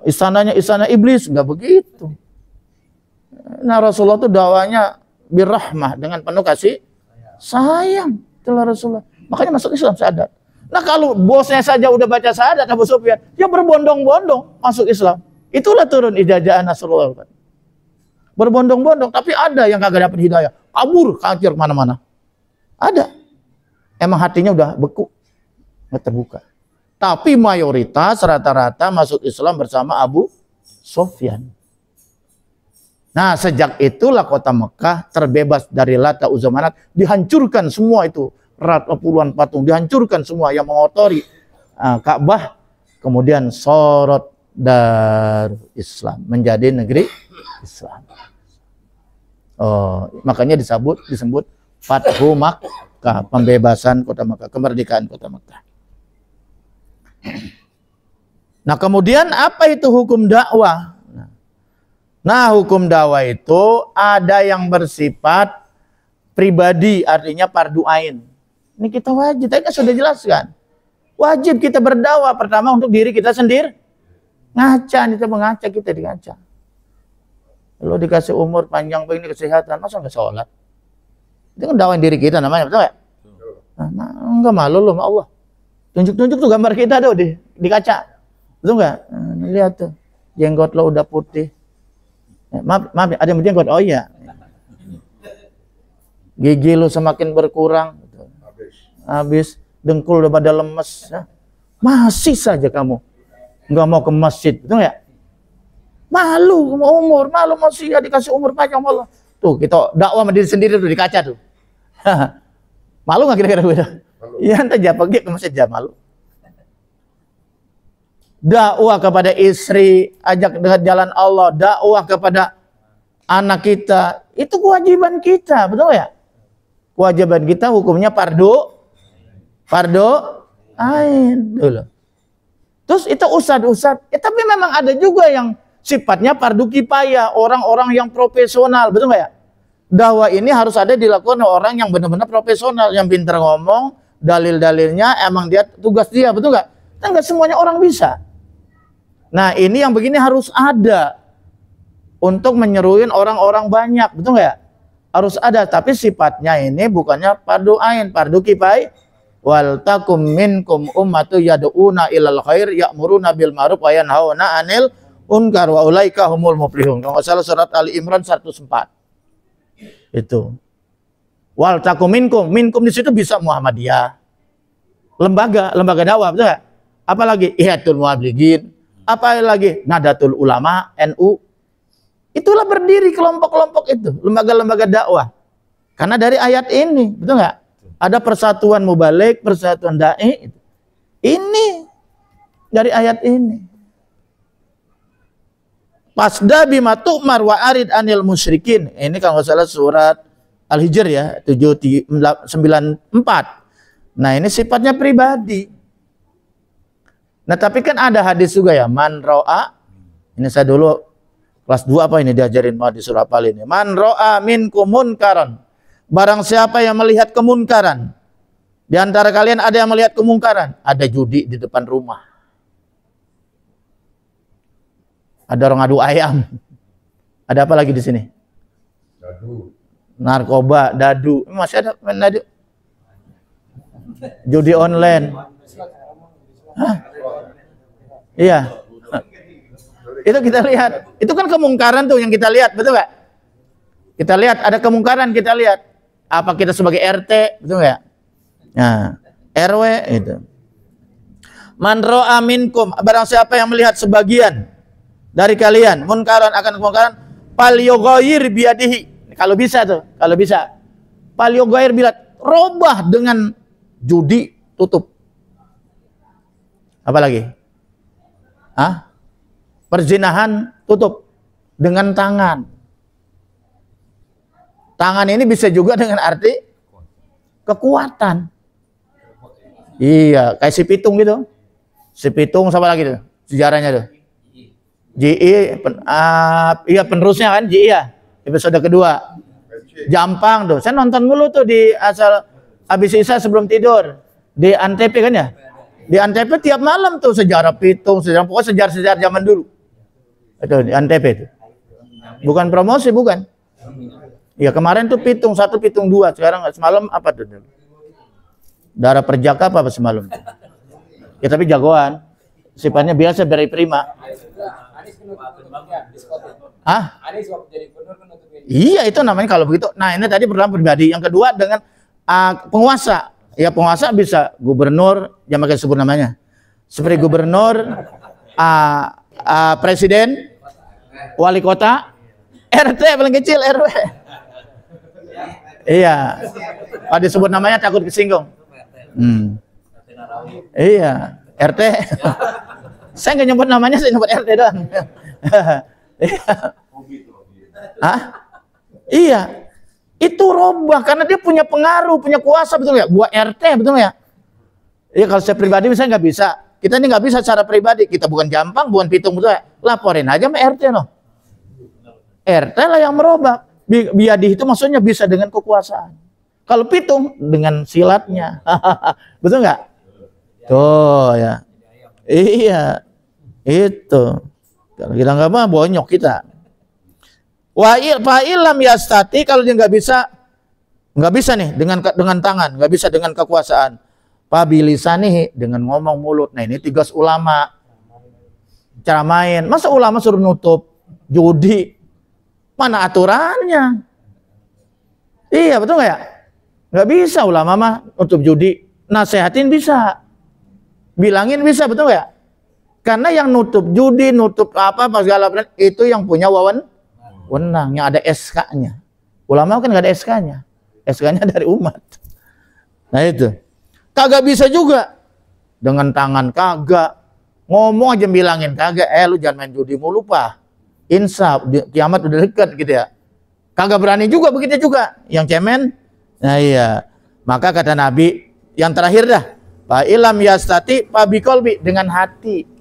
Istana iblis, nggak begitu. Nah, Rasulullah itu dakwahnya birrahmah, dengan penuh kasih sayang. Itulah Rasulullah. Makanya masuk Islam syahadat. Nah, kalau bosnya saja udah baca syahadat Abu Sufyan, dia berbondong-bondong masuk Islam. Itulah turun ijazah Nasrullah. Berbondong-bondong, tapi ada yang kagak dapat hidayah, kabur, kacir kemana-mana. Ada. Emang hatinya udah beku, nggak terbuka. Tapi mayoritas rata-rata masuk Islam bersama Abu Sufyan. Nah, sejak itulah kota Mekah terbebas dari Lata, Uzza, Manat, dihancurkan semua itu, puluhan patung dihancurkan semua yang mengotori Ka'bah, kemudian sorot Darul Islam, menjadi negeri Islam. Makanya disebut Fathu Makkah, pembebasan kota Mekah, kemerdekaan kota Mekah. Nah, kemudian apa itu hukum dakwah? Nah, hukum dakwah itu ada yang bersifat pribadi, artinya fardu ain. Ini kita wajib, tadi kan sudah jelaskan. Wajib kita berdakwah pertama untuk diri kita sendiri. Kita mengaca, kita digaca. Lo dikasih umur panjang begini, kesehatan, masa nggak sholat? Itu kan dakwain diri kita namanya, betul nggak? Nah, enggak, malu lo sama Allah. Tunjuk-tunjuk tuh gambar kita tuh di kaca. Betul nggak? Nah, lihat tuh, jenggot lo udah putih. Maaf, ada yang berjenggot. Oh iya. Gigi lo semakin berkurang. Habis, dengkul udah pada lemes. Masih saja kamu nggak mau ke masjid, betul nggak? Malu sama umur, malu masih ya dikasih umur panjang Allah. Tuh kita dakwah sama diri sendiri tuh di kaca tuh. Malu nggak kira-kira gue? Iya, entah aja pergi ke masjid aja malu. Dakwah kepada istri, ajak dekat jalan Allah, dakwah kepada anak kita, itu kewajiban kita, betul ya? Kewajiban kita hukumnya fardu ain dulu. Terus itu ustad, tapi memang ada juga yang sifatnya fardu kifayah, orang-orang yang profesional, betul nggak ya? Dakwah ini harus ada dilakukan oleh orang yang benar-benar profesional, yang pintar ngomong, dalil-dalilnya emang dia tugas dia, betul nggak? Kan nggak semuanya orang bisa. Nah, ini yang begini harus ada untuk menyeruin orang-orang banyak, betul nggak? Harus ada, tapi sifatnya ini bukannya fardu ain, fardu kifayah. Wal takum minkum ummatu yad'una ilal khair ya'muruna bil ma'ruf wa yanhauna 'anil munkar wa ulaika humul muflihun. Kalau salah surat Ali Imran 104. Itu. Wal takum minkum di situ bisa Muhammadiyah. Lembaga dakwah, betul enggak? Apalagi Ihyatul Mu'abligin, apalagi Nadatul Ulama, NU. Itulah berdiri kelompok-kelompok itu, lembaga-lembaga dakwah. Karena dari ayat ini, betul enggak? Ada persatuan mubalik, persatuan da'i. Ini dari ayat ini. Pasda bima tu'mar wa arid anil musyrikin. Ini kalau nggak salah surat Al-Hijr ya, 794. Nah, ini sifatnya pribadi. Nah, tapi kan ada hadis juga ya, man ro'a. Ini saya dulu kelas 2 apa ini diajarin mau di surah Al ini. Man ro'a minkum munkaran. Barang siapa yang melihat kemunkaran, di antara kalian ada yang melihat kemungkaran, ada judi di depan rumah, ada orang adu ayam, ada apa lagi di sini? Dadu. Narkoba, dadu, masih ada main dadu, judi online. Hah? Iya, itu kita lihat, itu kan kemungkaran tuh yang kita lihat, betul nggak? Kita lihat ada kemungkaran, kita lihat. Apa kita sebagai RT, betul nggak? Nah, RW itu. Man ra'a minkum, barang siapa yang melihat sebagian dari kalian munkaran akan kemungkaran, falyughayyir biyadihi. Kalau bisa tuh, kalau bisa. Falyughayyir bila robah dengan judi, tutup. Apa lagi? Perzinahan, tutup dengan tangan. Tangan ini bisa juga dengan arti kekuatan. Iya, kayak si pitung gitu. Si pitung sama lagi tuh sejarahnya tuh. JI, iya penerusnya kan JI ya. Episode kedua. Jampang tuh. Saya nonton dulu tuh di asal habis Isya sebelum tidur di Antv kan ya. Di Antv tiap malam tuh sejarah pitung, sejarah pokoknya sejarah-sejarah zaman dulu. Itu di Antv itu. Bukan promosi, bukan. Ya kemarin tuh pitung 1, pitung 2, sekarang semalam apa tuh? Darah perjaka apa semalam? Ya tapi jagoan. Sifatnya biasa dari prima. Iya itu namanya kalau begitu. Nah ini tadi pertama pribadi. Yang kedua dengan penguasa. Ya penguasa bisa gubernur, jangan pakai sebut namanya. Seperti gubernur, presiden, wali kota, RT paling kecil RW. Iya. Kalau disebut namanya takut kesinggung. Iya, RT. Saya nggak nyebut namanya, saya nyebut RT doang. Iya. Itu robah karena dia punya pengaruh, punya kuasa, betul ya? Gua RT, betul ya? Iya, kalau saya pribadi misalnya nggak bisa. Kita ini nggak bisa secara pribadi. Kita bukan Jampang, bukan Pitung, betul ya? Laporin aja sama RT loh. RT lah yang merubah. Biadih itu maksudnya bisa dengan kekuasaan. Kalau Pitung dengan silatnya. Betul nggak? Tuh ya. Iya. Itu. Kalau kita nggak mau bonyok kita. Fa'ilam yastati, kalau dia nggak bisa nih dengan tangan, nggak bisa dengan kekuasaan. Pabilisanihi, dengan ngomong mulut. Nah ini tugas ulama. Cara main. Masa ulama suruh nutup judi? Mana aturannya? Iya betul nggak ya? Nggak bisa ulama mah nutup judi. Nasehatin bisa, bilangin bisa, betul nggak ya? Karena yang nutup judi, nutup apa segala itu yang punya wewenang, yang ada SK-nya. Ulama kan nggak ada SK-nya, SK-nya dari umat. Nah itu, kagak bisa juga dengan tangan kagak, ngomong aja bilangin kagak. Lu jangan main judi mulu pak, insaf, kiamat udah dekat gitu ya. Kagak berani juga begitu juga, yang cemen. Nah iya, maka kata Nabi yang terakhir dah, fa'ilam yastati fabiqalbi, dengan hati.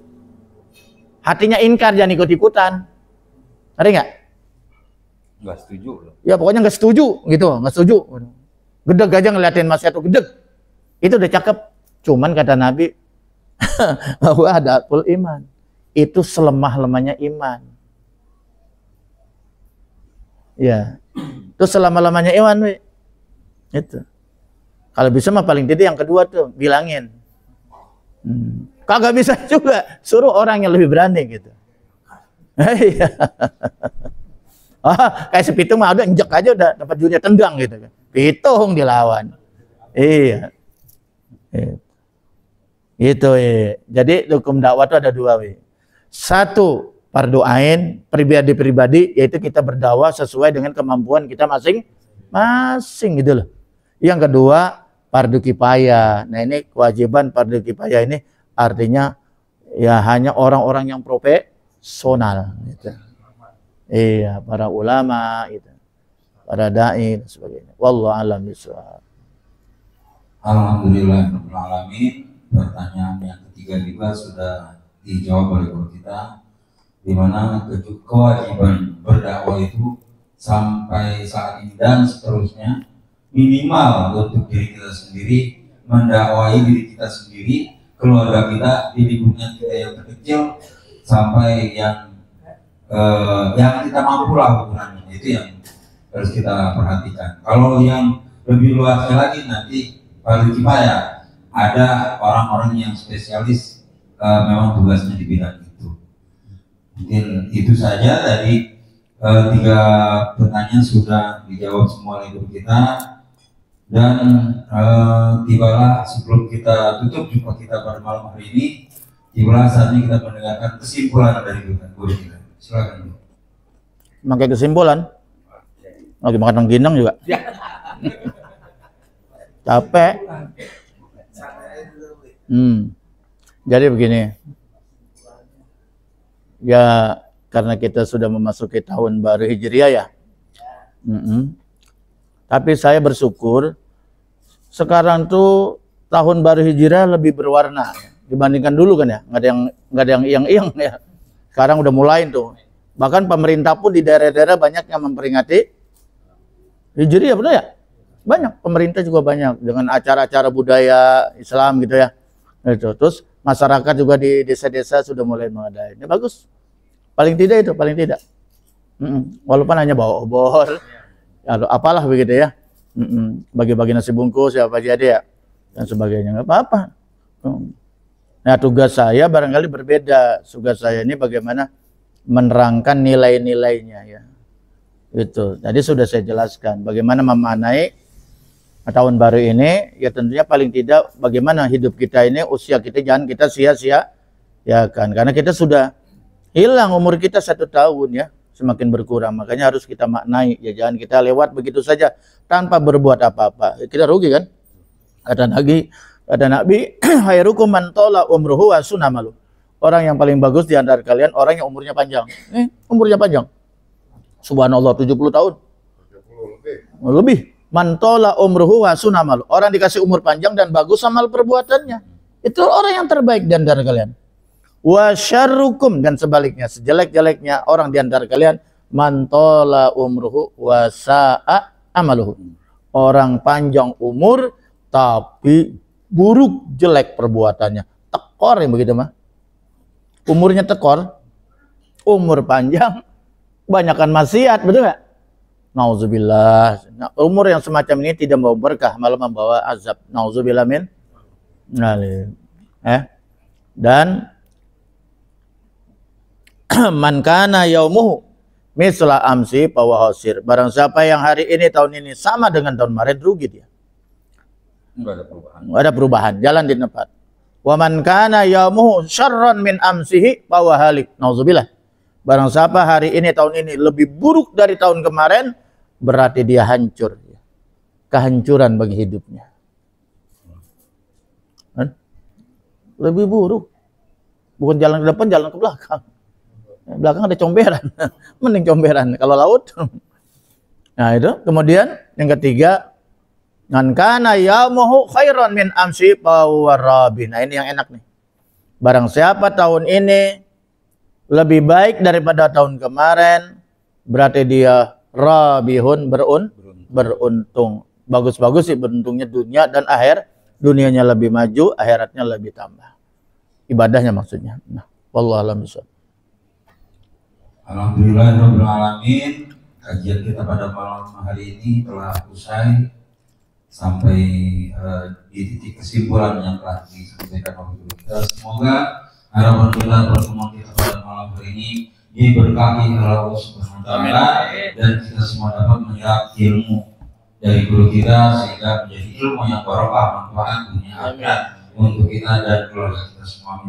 Hatinya ingkar, jangan ikut-ikutan. Ngerti nggak? Nggak setuju loh. Ya pokoknya nggak setuju gitu, nggak setuju. Gedeg aja ngeliatin maksiat tuh, gedeg. Itu udah cakep. Cuman kata Nabi, bahwa ada akul iman. Itu selemah-lemahnya iman. Ya, itu selama-lamanya iman, we. Itu. Kalau bisa mah paling tidak yang kedua tuh bilangin. Kagak bisa juga, suruh orang yang lebih berani gitu. Iya. Kayak si Pitung mah udah injek aja udah dapat dunia tendang gitu kan. Pitung dilawan. Iya. Itu Jadi hukum dakwah itu ada dua, we. Satu, fardu ain, pribadi-pribadi, yaitu kita berdakwah sesuai dengan kemampuan kita masing-masing gitu loh. Yang kedua, fardu kifayah. Nah ini kewajiban fardu kifayah ini artinya ya hanya orang-orang yang profesional gitu. Iya, para ulama gitu. Para dai dan sebagainya. Wallahu a'lam bishawab. Alhamdulillahirabbil alamin. Pertanyaan yang ketiga juga sudah dijawab oleh guru kita, di mana kewajiban berdakwah itu sampai saat ini dan seterusnya minimal untuk diri kita sendiri, mendakwai diri kita sendiri, keluarga kita, di lingkungan kita yang terkecil, sampai yang kita mampu lah ukurannya. Itu yang harus kita perhatikan. Kalau yang lebih luasnya lagi nanti fardu kifayah, ada orang-orang yang spesialis memang tugasnya di bidang itu. Mungkin itu saja dari 3 pertanyaan sudah dijawab semua oleh guru kita. Dan tibalah sebelum kita tutup jumpa kita pada malam hari ini, tibalah saatnya kita mendengarkan kesimpulan dari guru kita. Silakan. Pakai kesimpulan. Lagi makan rengginang juga. Capek. Jadi begini. Ya, karena kita sudah memasuki tahun baru Hijriah ya. Tapi saya bersyukur sekarang tuh tahun baru Hijriah lebih berwarna dibandingkan dulu kan ya. Nggak ada yang ya. Sekarang udah mulai tuh. Bahkan pemerintah pun di daerah-daerah banyak yang memperingati Hijriah, benar ya? Banyak, pemerintah juga banyak dengan acara-acara budaya Islam gitu ya. Itu. Terus masyarakat juga di desa-desa sudah mulai mengadain. Ini bagus. Paling tidak itu, paling tidak. Walaupun hanya bawa obor, apalah begitu ya. Bagi-bagi nasi bungkus ya apa jadi ya dan sebagainya, nggak apa-apa. Nah, tugas saya barangkali berbeda. Tugas saya ini bagaimana menerangkan nilai-nilainya ya. Itu. Tadi sudah saya jelaskan bagaimana memaknai tahun baru ini, ya tentunya paling tidak bagaimana hidup kita ini, usia kita jangan kita sia-sia ya kan, karena kita sudah hilang umur kita 1 tahun ya, semakin berkurang, makanya harus kita maknai ya, jangan kita lewat begitu saja tanpa berbuat apa-apa, kita rugi kan. Kata Nabi khairukum man tala umruhu wa sunamalu, orang yang paling bagus di antara kalian orang yang umurnya panjang. Umurnya panjang, subhanallah, 70 tahun lebih. Mantola umruhu wa sunamal, orang dikasih umur panjang dan bagus amal perbuatannya, itu orang yang terbaik di antara kalian. Wa syarrukum, dan sebaliknya, sejelek-jeleknya orang di antara kalian, mantola umruhu wa sa'a amaluhu, orang panjang umur tapi buruk jelek perbuatannya. Tekor yang begitu mah, umurnya tekor, umur panjang banyakkan maksiat, betul nggak? Nauzubillah. Nah, umur yang semacam ini tidak membawa berkah, malah membawa azab. Nauzubillah min. Dan man kana yaumuhu misla amsi fahuwa khasir. Barang siapa yang hari ini tahun ini sama dengan tahun kemarin, rugi dia. Enggak ada perubahan. Enggak ada perubahan, jalan di tempat. Wa man kana yaumuhu syarran min amsihi fahuwa halik. Nauzubillah. Barang siapa hari ini tahun ini lebih buruk dari tahun kemarin, berarti dia hancur, kehancuran bagi hidupnya. Lebih buruk, bukan jalan ke depan, jalan ke belakang. Belakang ada comberan, mending comberan kalau laut. Nah itu. Kemudian yang ketiga, man kana yaumuhu khairan min amsi fahuwa rabih. Nah ini yang enak nih. Barang siapa tahun ini lebih baik daripada tahun kemarin, berarti dia rabihun, beruntung. Bagus-bagus sih beruntungnya dunia dan akhir. Dunianya lebih maju, akhiratnya lebih tambah. Ibadahnya maksudnya. Nah, wallahu a'lam bishawab. Alhamdulillahirabbil alamin. Kajian kita pada malam hari ini telah usai sampai di titik kesimpulan yang telah disampaikan oleh guru kita. Semoga harapan kita, pertemuan kita pada malam hari ini diberkahi oleh Allah Subhanahu wa taala dan kita semua dapat menyerap ilmu dari guru kita sehingga menjadi ilmu yang barokah, manfaat dunia akhirat untuk kita dan keluarga kita semua.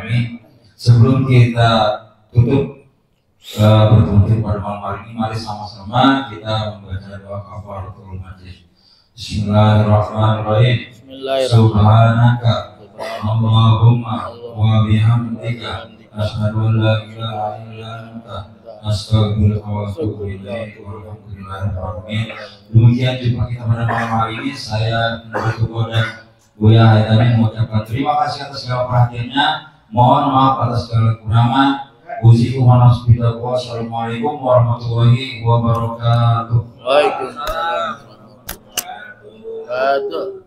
Amin. Sebelum kita tutup bertemu pada malam hari ini, mari sama-sama kita membaca doa kafaratul majlis. Bismillahirrahmanirrahim. Subhanaka Allahumma wa bihamdika asyhadu an la ilaha illa anta astaghfiruka wa atubu ilaik. Walhamdulillahirabbil alamin. Demikian jumpa kita pada malam hari ini. Saya Nabi dan Buya Haitami mengucapkan terima kasih atas segala perhatiannya. Mohon maaf atas segala kekurangan. Wassalamualaikum warahmatullahi wabarakatuh. Waalaikumsalam warahmatullahi wabarakatuh.